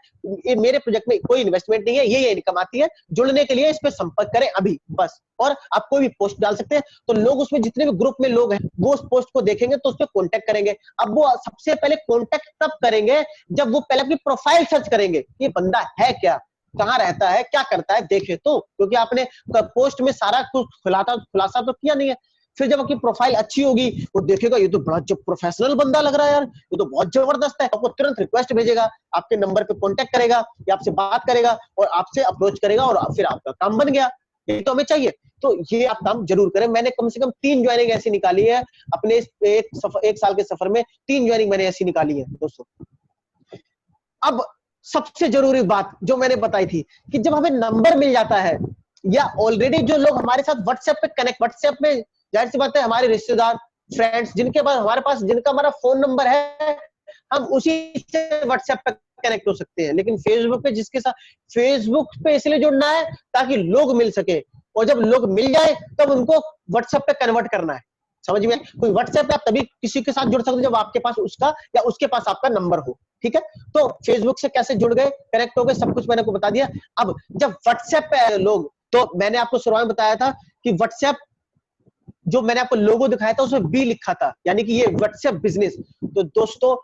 ये मेरे प्रोजेक्ट में कोई इन्वेस्टमेंट नहीं है, ये इनकम आती है, जुड़ने के लिए इस पे संपर्क करें अभी, बस। और आप कोई भी पोस्ट डाल सकते हैं, तो लोग उसमें, जितने भी ग्रुप में लोग हैं वो उस पोस्ट को देखेंगे तो उस पर कॉन्टेक्ट करेंगे। अब वो सबसे पहले कॉन्टेक्ट तब करेंगे जब वो पहले अपनी प्रोफाइल सर्च करेंगे, ये बंदा है क्या, कहाँ रहता है, क्या करता है, देखे तो, क्योंकि आपने पोस्ट में सारा कुछ खुलासा तो किया नहीं है। फिर जब आपकी प्रोफाइल अच्छी होगी, वो देखेगा ये तो बड़ा जो प्रोफेशनल बंदा लग रहा है यार, ये तो बहुत जबरदस्त है, आपको तुरंत रिक्वेस्ट भेजेगा, आपके नंबर पे कांटेक्ट करेगा, या आपसे बात करेगा और आपसे अप्रोच करेगा, और फिर आपका काम बन गया। ये तो हमें चाहिए, तो ये आप काम जरूर करें। मैंने कम से कम 3 ज्वाइनिंग ऐसी निकाली है अपने एक साल के सफर में, 3 ज्वाइनिंग मैंने ऐसी निकाली है दोस्तों। अब सबसे जरूरी बात जो मैंने बताई थी कि जब हमें नंबर मिल जाता है, या ऑलरेडी जो लोग हमारे साथ व्हाट्सएप पे कनेक्ट, व्हाट्सएप में जाहिर सी बात है हमारे रिश्तेदार, फ्रेंड्स, जिनके पास हमारे पास, जिनका हमारा फोन नंबर है, हम उसी से व्हाट्सएप पे कनेक्ट हो सकते हैं। लेकिन फेसबुक पे जिसके साथ, फेसबुक पे इसलिए जुड़ना है ताकि लोग मिल सके, और जब लोग मिल जाए तब उनको व्हाट्सएप पे कन्वर्ट करना है। समझ में? कोई व्हाट्सएप पे आप तभी किसी के साथ जुड़ सकते हो जब आपके पास उसका या उसके पास आपका नंबर हो। ठीक है, तो फेसबुक से कैसे जुड़ गए, कनेक्ट हो गए, सब कुछ मैंने आपको बता दिया। अब जब व्हाट्सएप पे आए लोग, तो मैंने आपको शुरुआत में बताया था कि व्हाट्सएप, जो मैंने आपको लोगो दिखाया था उसमें बी लिखा था, यानी कि ये व्हाट्सएप बिजनेस। तो दोस्तों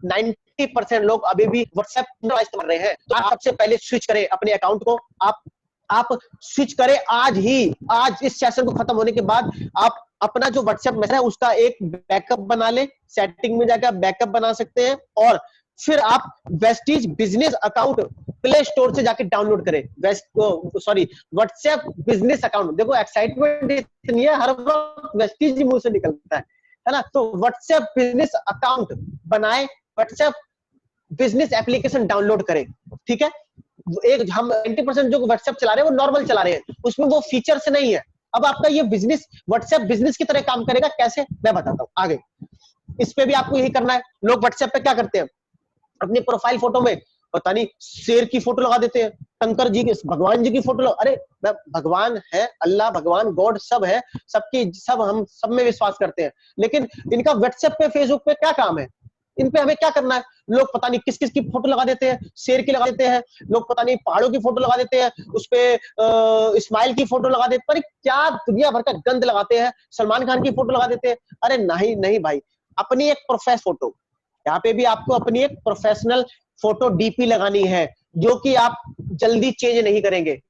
90% लोग अभी भी व्हाट्सएप इस्तेमाल कर रहे हैं। तो आप सबसे पहले स्विच करें अपने अकाउंट को, आप स्विच करें आज ही, आज इस सेशन को खत्म होने के बाद आप अपना जो व्हाट्सएप मैसेज है उसका एक बैकअप बना ले, सेटिंग में जाकर बैकअप बना सकते हैं, और फिर आप Vestige business account play store से जाके डाउनलोड करें। व्हाट्सएप बिजनेस अकाउंट, देखो एक्साइटमेंट इतनी है, हर वक्त वेस्टीज मुंह से निकलता है ना। तो व्हाट्सएप बिजनेस अकाउंट बनाए, व्हाट्सएप बिजनेस एप्लीकेशन डाउनलोड करें। ठीक है, एक हम 90% जो व्हाट्सएप चला रहे हैं वो नॉर्मल चला रहे हैं, उसमें वो फीचर्स नहीं है। अब आपका ये बिजनेस व्हाट्सएप बिजनेस की तरह काम करेगा, कैसे मैं बताता हूं आगे। इस पे भी आपको यही करना है। लोग व्हाट्सएप पे क्या करते हैं, अपनी प्रोफाइल फोटो में पता नहीं शेर की फोटो लगा देते हैं, शंकर जी की, भगवान जी की फोटो अरे भगवान है, अल्लाह भगवान गॉड सब है, सबकी सब, हम सब में विश्वास करते हैं, लेकिन इनका व्हाट्सएप पे फेसबुक पे क्या काम है, इन पे हमें क्या करना है? लोग पता नहीं किस किस की फोटो लगा देते हैं, शेर की लगा देते हैं, लोग पता नहीं पहाड़ों की फोटो लगा देते हैं, उस पे इस्माइल की फोटो लगा देते हैं, क्या दुनिया भर का गंद लगाते हैं, सलमान खान की फोटो लगा देते हैं। अरे नहीं नहीं भाई, अपनी एक प्रोफेशनल फोटो, यहाँ पे भी आपको अपनी एक प्रोफेशनल फोटो डीपी लगानी है, जो कि आप जल्दी चेंज नहीं करेंगे,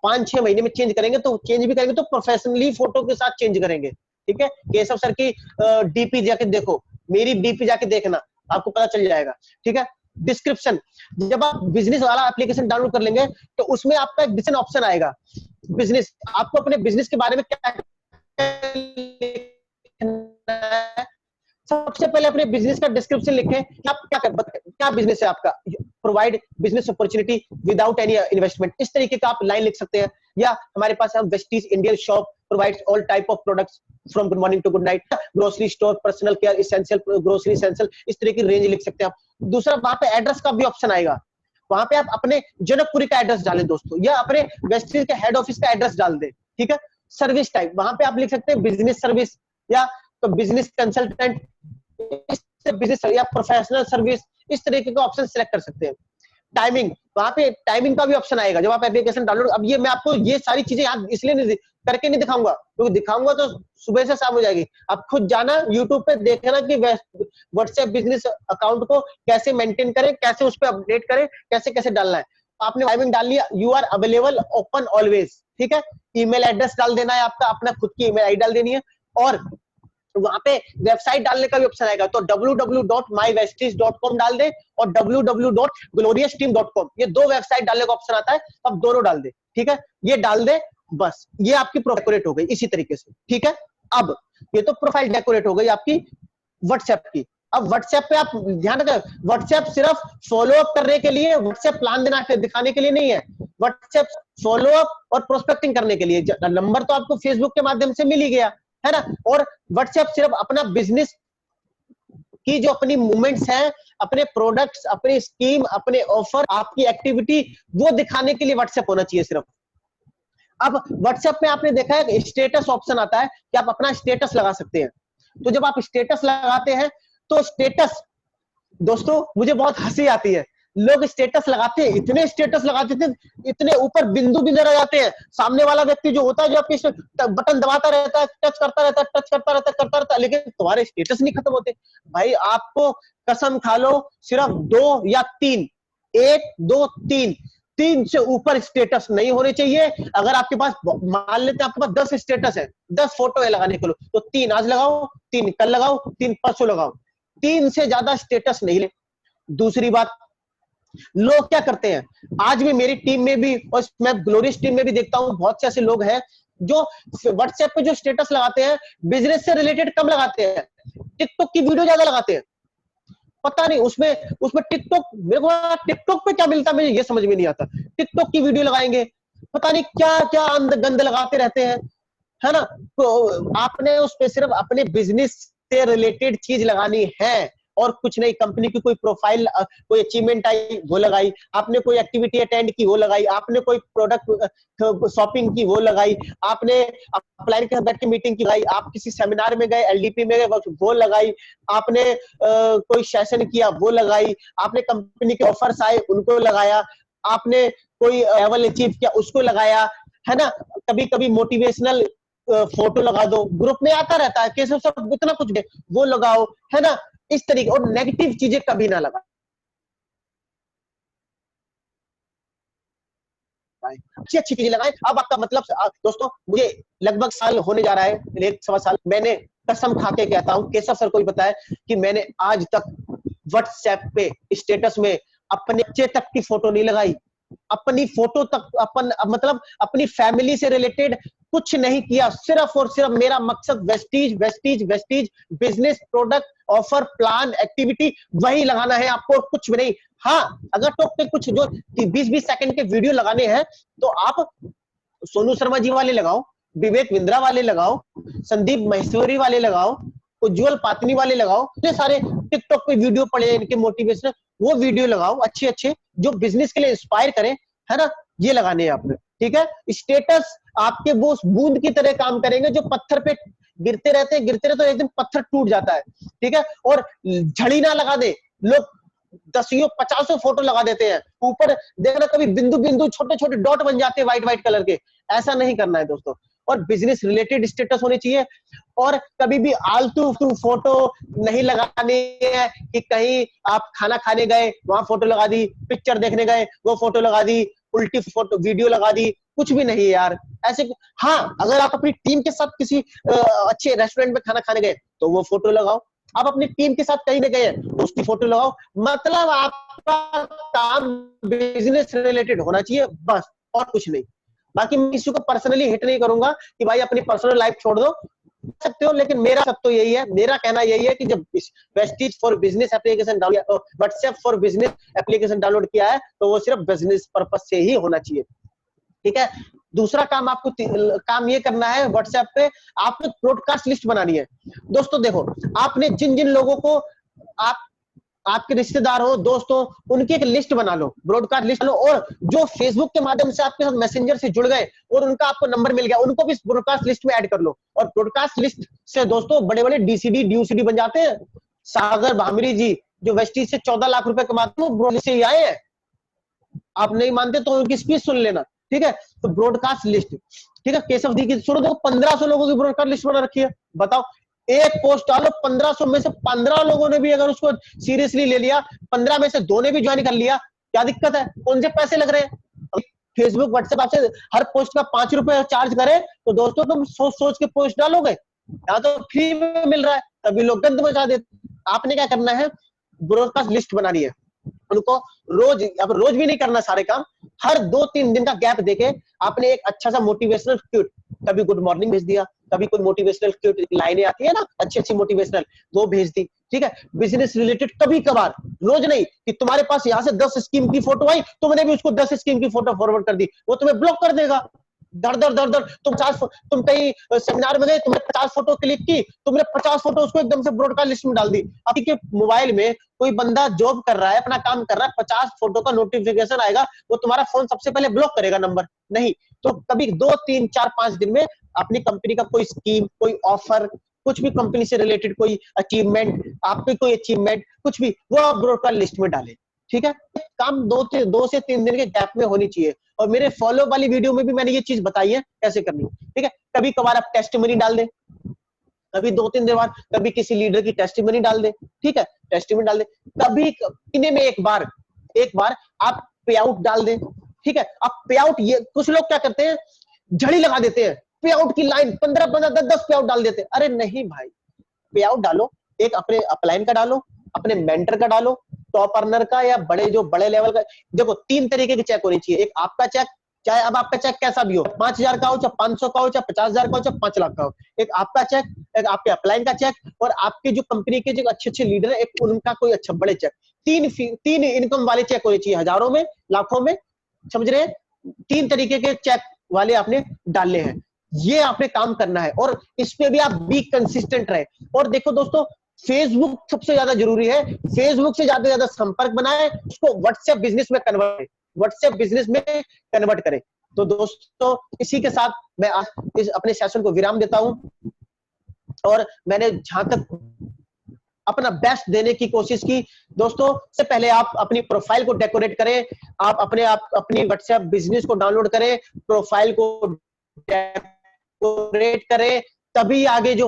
5-6 महीने में चेंज करेंगे, तो चेंज भी करेंगे तो प्रोफेशनली फोटो के साथ चेंज करेंगे। ठीक है, केशव सर की डीपी जाके देखो, मेरी डीपी जाके देखना, आपको पता चल जाएगा। ठीक है, डिस्क्रिप्शन, जब आप बिजनेस वाला एप्लीकेशन डाउनलोड कर लेंगे तो उसमें आपका एक डिस्क्रिप्शन ऑप्शन आएगा, बिजनेस, आपको अपने बिजनेस के बारे में क्या लिखना है, सबसे पहले अपने बिजनेस का डिस्क्रिप्शन लिखें कि आप क्या बिजनेस है आपका, provide business opportunity without any investment, इस तरीके का आप लाइन लिख सकते हैं। या हमारे पास है Vestige Indian shop provides all type of products from good morning to good night, grocery store, personal care, essential grocery essential, इस तरह की रेंज लिख सकते हैं आप। दूसरा, वहां पे एड्रेस का भी ऑप्शन आएगा, वहां पे आप अपने जनकपुरी का एड्रेस डालें दोस्तों, या अपने वेस्टीज के हेड ऑफिस का एड्रेस डाल दें। ठीक है, सर्विस टाइप, वहां पे आप लिख सकते हैं बिजनेस सर्विस, या तो बिजनेस कंसल्टेंट, बिजनेस या प्रोफेशनल सर्विस, इस तरीके का ऑप्शन सिलेक्ट कर सकते हैं। टाइमिंग, वहां पे टाइमिंग का भी ऑप्शन आएगा जब आप एप्लीकेशन डाउनलोड, अब ये मैं आपको ये सारी चीजें यहाँ इसलिए नहीं करके नहीं दिखाऊंगा, क्योंकि दिखाऊंगा तो सुबह से शाम हो जाएगी, आप खुद जाना यूट्यूब पे देखना कि व्हाट्सएप बिजनेस अकाउंट को कैसे मेंटेन करें, कैसे उस पर अपडेट करें, कैसे कैसे डालना है। आपने टाइमिंग डाल लिया, you are available open always. ठीक है, ईमेल एड्रेस डाल देना है आपका, अपना खुद की ईमेल आईडी डाल देनी है, और वहां पे वेबसाइट डालने का भी ऑप्शन आएगा, तो www.mywesties.com डाल दे और www.gloriousteam.com, ये दो वेबसाइट डालने का ऑप्शन आता है, अब दोनों डाल दे। ठीक है, ये डाल दे, बस ये आपकी डेकोरेट हो गई इसी तरीके से। ठीक है, अब ये तो प्रोफाइल डेकोरेट हो गई आपकी व्हाट्सएप की। अब व्हाट्सएप पे आप ध्यान रखें, व्हाट्सएप सिर्फ फॉलो अप करने के लिए, व्हाट्सएप प्लान दिखाने के लिए नहीं है, व्हाट्सएप फॉलो अप और प्रोस्पेक्टिंग करने के लिए। नंबर तो आपको फेसबुक के माध्यम से मिल ही गया है ना, और व्हाट्सएप सिर्फ अपना बिजनेस की जो अपनी मूवमेंट्स हैं, अपने प्रोडक्ट्स, अपनी स्कीम, अपने ऑफर, आपकी एक्टिविटी, वो दिखाने के लिए व्हाट्सएप होना चाहिए सिर्फ। अब व्हाट्सएप में आपने देखा है स्टेटस ऑप्शन आता है कि आप अपना स्टेटस लगा सकते हैं, तो जब आप स्टेटस लगाते हैं तो स्टेटस, दोस्तों मुझे बहुत हंसी आती है, लोग स्टेटस लगाते हैं, इतने स्टेटस लगाते थे, इतने ऊपर बिंदु भी नजर आ जाते हैं, सामने वाला व्यक्ति जो होता है जो आपके बटन दबाता रहता है, टच करता रहता है, टच करता रहता है, लेकिन तुम्हारे स्टेटस नहीं खत्म होते। भाई आपको कसम खा लो, सिर्फ 2 या 3, 1 2 3 से ऊपर स्टेटस नहीं होने चाहिए। अगर आपके पास, मान लेते हैं आपके पास 10 स्टेटस है, 10 फोटो है लगाने के लिए, तो 3 आज लगाओ, 3 कल लगाओ, 3 परसों लगाओ, 3 से ज्यादा स्टेटस नहीं ले। दूसरी बात, लोग क्या करते हैं, आज भी मेरी टीम में भी और मैं ग्लोरियस टीम में भी देखता हूं, बहुत से ऐसे लोग हैं जो व्हाट्सएप पे जो स्टेटस लगाते हैं बिजनेस से रिलेटेड कम लगाते हैं, टिकटॉक की वीडियो ज्यादा लगाते हैं। पता नहीं उसमें टिकटॉक, मेरे को टिकटॉक पे क्या मिलता है मुझे ये समझ में नहीं आता, टिकटॉक की वीडियो लगाएंगे, पता नहीं क्या क्या गंद लगाते रहते हैं, है ना। तो आपने उस पे सिर्फ अपने बिजनेस से रिलेटेड चीज लगानी है और कुछ नहीं। कंपनी की कोई प्रोफाइल, कोई अचीवमेंट आई वो लगाई, आपने कोई एक्टिविटी अटेंड की वो लगाई, आपने कोई प्रोडक्ट शॉपिंग की वो लगाई, आपने अपलाइन के साथ बैठ के मीटिंग की लगाई, आप किसी सेमिनार में गए, एलडीपी में गए वो लगाई, आपने कोई सेशन किया वो लगाई, आपने कंपनी के ऑफर्स आए उनको लगाया, आपने कोई लेवल अचीव किया उसको लगाया, है ना। कभी कभी मोटिवेशनल फोटो लगा दो, ग्रुप में आता रहता है कैसे सब, इतना कुछ वो लगाओ, है ना, इस तरीके। और नेगेटिव चीजें कभी ना लगा, अच्छी अच्छी चीजें लगाएं। अब आपका मतलब दोस्तों, मुझे लगभग साल होने जा रहा है, 1-1.25 साल, मैंने कसम खा के कहता हूं, केशव सर को भी पता है कि मैंने आज तक व्हाट्सएप पे स्टेटस में अपने बच्चे तक की फोटो नहीं लगाई, अपनी फोटो तक, मतलब अपनी फैमिली से रिलेटेड कुछ नहीं किया, सिर्फ और सिर्फ मेरा मकसद Vestige business, product, offer, plan, activity वही लगाना है आपको, कुछ भी नहीं। हाँ, अगर तो कुछ जो 20-20 सेकंड के वीडियो लगाने हैं तो आप सोनू शर्मा जी वाले लगाओ, विवेक बिंद्रा वाले लगाओ, संदीप महेश्वरी वाले लगाओ, उज्जवल पातनी वाले लगाओ, इतने सारे टिकटॉक पे वीडियो पड़े हैं इनके मोटिवेशनल, वो वीडियो लगाओ अच्छे अच्छे जो बिजनेस के लिए इंस्पायर करें, है ना, ये लगाने हैं आपने। ठीक है, स्टेटस आपके वो बूंद की तरह काम करेंगे जो पत्थर पे गिरते रहते हैं, गिरते रहते तो एक दिन पत्थर टूट जाता है। ठीक है, और झड़ी ना लगा दे लोग, 10-50 फोटो लगा देते हैं, ऊपर देखना कभी बिंदु बिंदु छोटे छोटे डॉट बन जाते हैं व्हाइट व्हाइट कलर के। ऐसा नहीं करना है दोस्तों। और बिजनेस रिलेटेड स्टेटस होने चाहिए। और कभी भी आलतू फोटो नहीं लगानी है कि कहीं आप खाना खाने गए वहां फोटो लगा दी, पिक्चर देखने गए वो फोटो लगा दी, उल्टी फोटो वीडियो लगा दी, कुछ भी नहीं यार ऐसे। हाँ, अगर आप अपनी टीम के साथ किसी अच्छे रेस्टोरेंट में खाना खाने गए तो वो फोटो लगाओ। आप अपनी टीम के साथ कहीं गए उसकी फोटो लगाओ। मतलब आपका काम बिजनेस रिलेटेड होना चाहिए बस, और कुछ नहीं। बाकी मैं किसी को पर्सनली हिट नहीं करूंगा कि भाई अपनी पर्सनल लाइफ छोड़ दो, सकते हो, लेकिन मेरा सब तो यही है, मेरा कहना यही है कि जब Vestige for business application download, WhatsApp for business application download किया है तो वो सिर्फ बिजनेस पर्पज से ही होना चाहिए। ठीक है, दूसरा काम आपको काम ये करना है व्हाट्सएप पे, आपको ब्रॉडकास्ट लिस्ट बनानी है। दोस्तों देखो, आपने जिन जिन लोगों को आप आपके रिश्तेदार हो, दोस्त हो, उनकी एक लिस्ट बना लो, ब्रॉडकास्ट लिस्ट लो। और जो फेसबुक के माध्यम से आपके साथ मैसेंजर से जुड़ गए और उनका आपको नंबर मिल गया, उनको भी ब्रॉडकास्ट लिस्ट में ऐड कर लो। और ब्रॉडकास्ट लिस्ट से दोस्तों बड़े बड़े डीसीडी ड्यूसीडी बन जाते हैं। सागर भामरी जी जो वेस्टीज से 14 लाख रुपए कमाते हैं, ब्रॉडकास्ट से ही आए हैं। आप नहीं मानते तो उनकी स्पीच सुन लेना। ठीक है, तो ब्रॉडकास्ट लिस्ट, ठीक है, केशव जी की सुनो, देखो 1500 लोगों की ब्रॉडकास्ट लिस्ट बना रखी है। बताओ, एक पोस्ट डालो, 1500 में से 15 लोगों ने भी अगर उसको सीरियसली ले लिया, 15 में से 2 ने भी ज्वाइन कर लिया, क्या दिक्कत है? कौन से पैसे लग रहे हैं? फेसबुक व्हाट्सएप आपसे हर पोस्ट का 5 रुपए चार्ज करे तो दोस्तों तुम सोच सोच के पोस्ट डालोगे, यहाँ तो फ्री में मिल रहा है, तभी लोग गंद मचा देते। आपने क्या करना है, ब्रॉडकास्ट लिस्ट बनानी है, उनको रोज, अब रोज भी नहीं करना सारे काम, हर 2-3 दिन का गैप देके आपने एक अच्छा सा मोटिवेशनल क्यूट, कभी गुड मॉर्निंग भेज दिया, कभी कोई मोटिवेशनल क्यूट लाइनें आती है ना अच्छी अच्छी मोटिवेशनल, वो भेज दी। ठीक है, बिजनेस रिलेटेड कभी कभार, रोज नहीं कि तुम्हारे पास यहाँ से 10 स्कीम की फोटो आई, तुमने भी उसको 10 स्कीम की फोटो फॉरवर्ड कर दी, वो तुम्हें ब्लॉक कर देगा। दर दर दर दर तुम कहीं सेमिनार में गए, तुमने 50 फोटो क्लिक की, तुमने 50 फोटो उसको एकदम से ब्रॉडकास्ट लिस्ट में डाल दी। अभी के मोबाइल में कोई बंदा जॉब कर रहा है, अपना काम कर रहा है, 50 फोटो का नोटिफिकेशन आएगा, वो तुम्हारा फोन सबसे पहले ब्लॉक करेगा नंबर नहीं। तो कभी 2-3-4-5 दिन में अपनी कंपनी का कोई स्कीम, कोई ऑफर, कुछ भी कंपनी से रिलेटेड कोई अचीवमेंट, आपकी कोई अचीवमेंट, कुछ भी, वो आप ब्रॉडकास्ट लिस्ट में डालें। ठीक है, काम 2 से 3 दिन के गैप में होनी चाहिए। और मेरे फॉलो वाली वीडियो में भी मैंने ये चीज बताई है कैसे करनी है। ठीक है, कभी कभार आप टेस्टिमनी डाल दें, कभी 2-3 दिन बाद कभी किसी लीडर की टेस्टिमनी डाल दे। ठीक है, टेस्टिमनी डाल दे, कभी महीने में एक बार आप पे आउट डाल दें। ठीक है, अब पे आउट, ये कुछ लोग क्या करते हैं, झड़ी लगा देते हैं, पे आउट की लाइन 15-15, 10-10 पे आउट डाल देते हैं। अरे नहीं भाई, पे आउट डालो, एक अपने अपलाइन का डालो, अपने मेंटर का डालो, टॉप अर्नर का, या बड़े लेवल का। देखो 3 तरीके के चेक होने चाहिए, एक आपका चेक, चाहे अब आपका चेक कैसा भी हो, 5000 का हो, चाहे 500 का हो, चाहे 50,000 का हो, चाहे 5 लाख का हो, एक आपका चेक, एक आपके अपलाइन का चेक, और आपके जो कंपनी के जो अच्छे अच्छे लीडर है, एक उनका कोई अच्छा बड़े चेक। 3 इनकम वाले चेक होने चाहिए, हजारों में, लाखों में, समझ रहे हैं? 3 तरीके के चेक वाले आपने डालने हैं, ये आपने काम करना है। और इस पे भी आप बी कंसिस्टेंट रहे। और देखो दोस्तों, फेसबुक सबसे ज्यादा जरूरी है, फेसबुक से ज्यादा संपर्क बनाए, उसको व्हाट्सएप बिजनेस में कन्वर्ट, व्हाट्सएप बिजनेस में कन्वर्ट करें। तो दोस्तों, इसी के साथ मैं आज इस अपने सेशन को विराम देता हूं। और मैंने जहां तक अपना बेस्ट देने की कोशिश की। दोस्तों, से पहले आप अपनी प्रोफाइल को डेकोरेट करें, आप अपनी व्हाट्सएप बिजनेस को डाउनलोड करें, प्रोफाइल को डेकोरेट करें, तभी आगे जो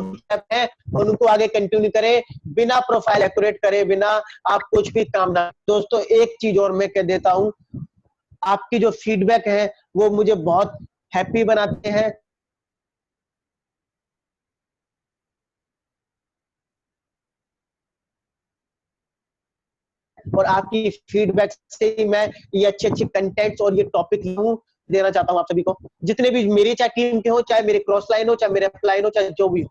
है उनको आगे कंटिन्यू करें। बिना प्रोफाइल डेकोरेट करे बिना आप कुछ भी काम ना। दोस्तों, एक चीज और मैं कह देता हूं, आपकी जो फीडबैक है वो मुझे बहुत हैप्पी बनाते हैं। और आपकी फीडबैक से ही मैं ये अच्छे अच्छे कंटेंट्स और ये टॉपिक देना चाहता हूं आप सभी को, जितने भी मेरी चाहे टीम के हो, चाहे मेरे क्रॉस लाइन हो, चाहे मेरे अपलाइन हो, चाहे जो भी हो।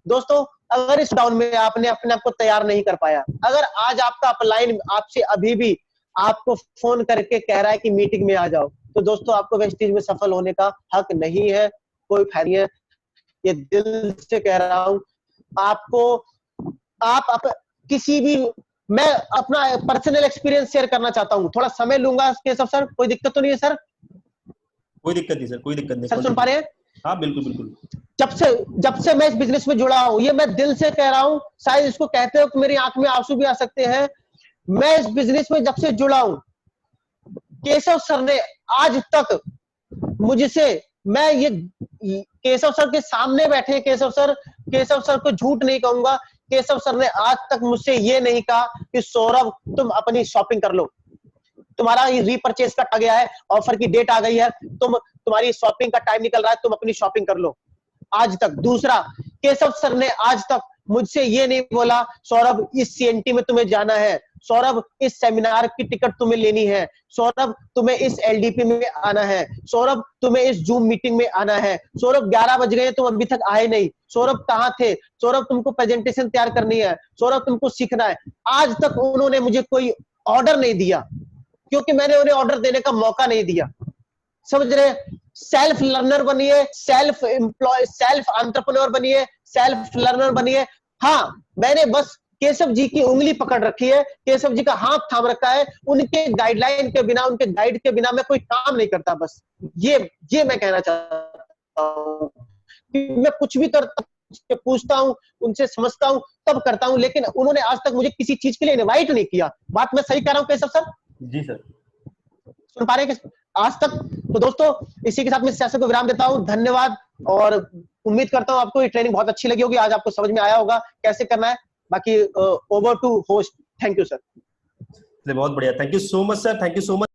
दोस्तों, अगर इस डाउन में आपने अपने आप को तैयार नहीं कर पाया, अगर आज आपका अपलाइन आपसे अभी भी आपको फोन करके कह रहा है कि मीटिंग में आ जाओ, तो दोस्तों आपको वेस्टीज में सफल होने का हक नहीं है, कोई फायदा नहीं है। ये दिल से कह रहा हूं आपको। आप किसी भी मैं अपना पर्सनल एक्सपीरियंस शेयर करना चाहता हूँ, थोड़ा समय लूंगा केशव सर, कोई दिक्कत तो नहीं है सर? कोई दिक्कत नहीं सर, कोई दिक्कत नहीं। सर सुन पा रहे हैं? हाँ बिल्कुल बिल्कुल। जब से मैं इस बिजनेस में जुड़ा हूं, ये मैं दिल से कह रहा हूं, शायद इसको कहते हो कि मेरी आंख में आंसू भी आ सकते हैं, मैं इस बिजनेस में जब से जुड़ा हूं, केशव सर ने आज तक मुझसे, मैं ये केशव सर के सामने बैठे केशव सर को झूठ नहीं कहूंगा, केशव सर ने आज तक मुझसे ये नहीं कहा कि सौरभ तुम अपनी शॉपिंग कर लो, तुम्हारा रीपरचेज कट आ गया है, ऑफर की डेट आ गई है, तुम्हारी शॉपिंग का टाइम निकल रहा है, तुम अपनी शॉपिंग कर लो, आज तक। दूसरा, केशव सर ने आज तक मुझसे ये नहीं बोला सौरभ इस सीएनटी में तुम्हें जाना है, सौरभ इस सेमिनार की टिकट तुम्हें लेनी है, सौरभ तुम्हें इस एलडीपी में आना है, सौरभ तुम्हें इस जूम मीटिंग में आना है, सौरभ 11 बज गए तुम अभी तक आए नहीं, सौरभ कहाँ थे, सौरभ तुमको प्रेजेंटेशन तैयार करनी है, सौरभ तुमको सीखना है। आज तक उन्होंने मुझे कोई ऑर्डर नहीं दिया, क्योंकि मैंने उन्हें ऑर्डर देने का मौका नहीं दिया। समझ रहे? सेल्फ लर्नर बनिए, सेल्फ एम्प्लॉय, सेल्फ एंटरप्रेन्योर बनिए, सेल्फ लर्नर बनिए। हाँ, मैंने बस केशव जी की उंगली पकड़ रखी है, केशव जी का हाथ थाम रखा है, उनके गाइडलाइन के बिना, उनके गाइड के बिना मैं कोई काम नहीं करता। बस ये मैं कहना चाहता हूँ कि मैं कुछ भी करता, पूछता हूँ, उनसे समझता हूँ, तब करता हूँ, लेकिन उन्होंने आज तक मुझे किसी चीज के लिए इनवाइट नहीं किया। बात मैं सही कह रहा हूँ केशव सर? जी सर। सुन पा रहे हैं आज तक? तो दोस्तों, इसी के साथ मैं इस सेशन को विराम देता हूं। धन्यवाद, और उम्मीद करता हूं आपको ये ट्रेनिंग बहुत अच्छी लगी होगी, आज आपको समझ में आया होगा कैसे करना है। बाकी over to host. Thank you sir. बहुत बढ़िया, thank you so much sir, thank you so much.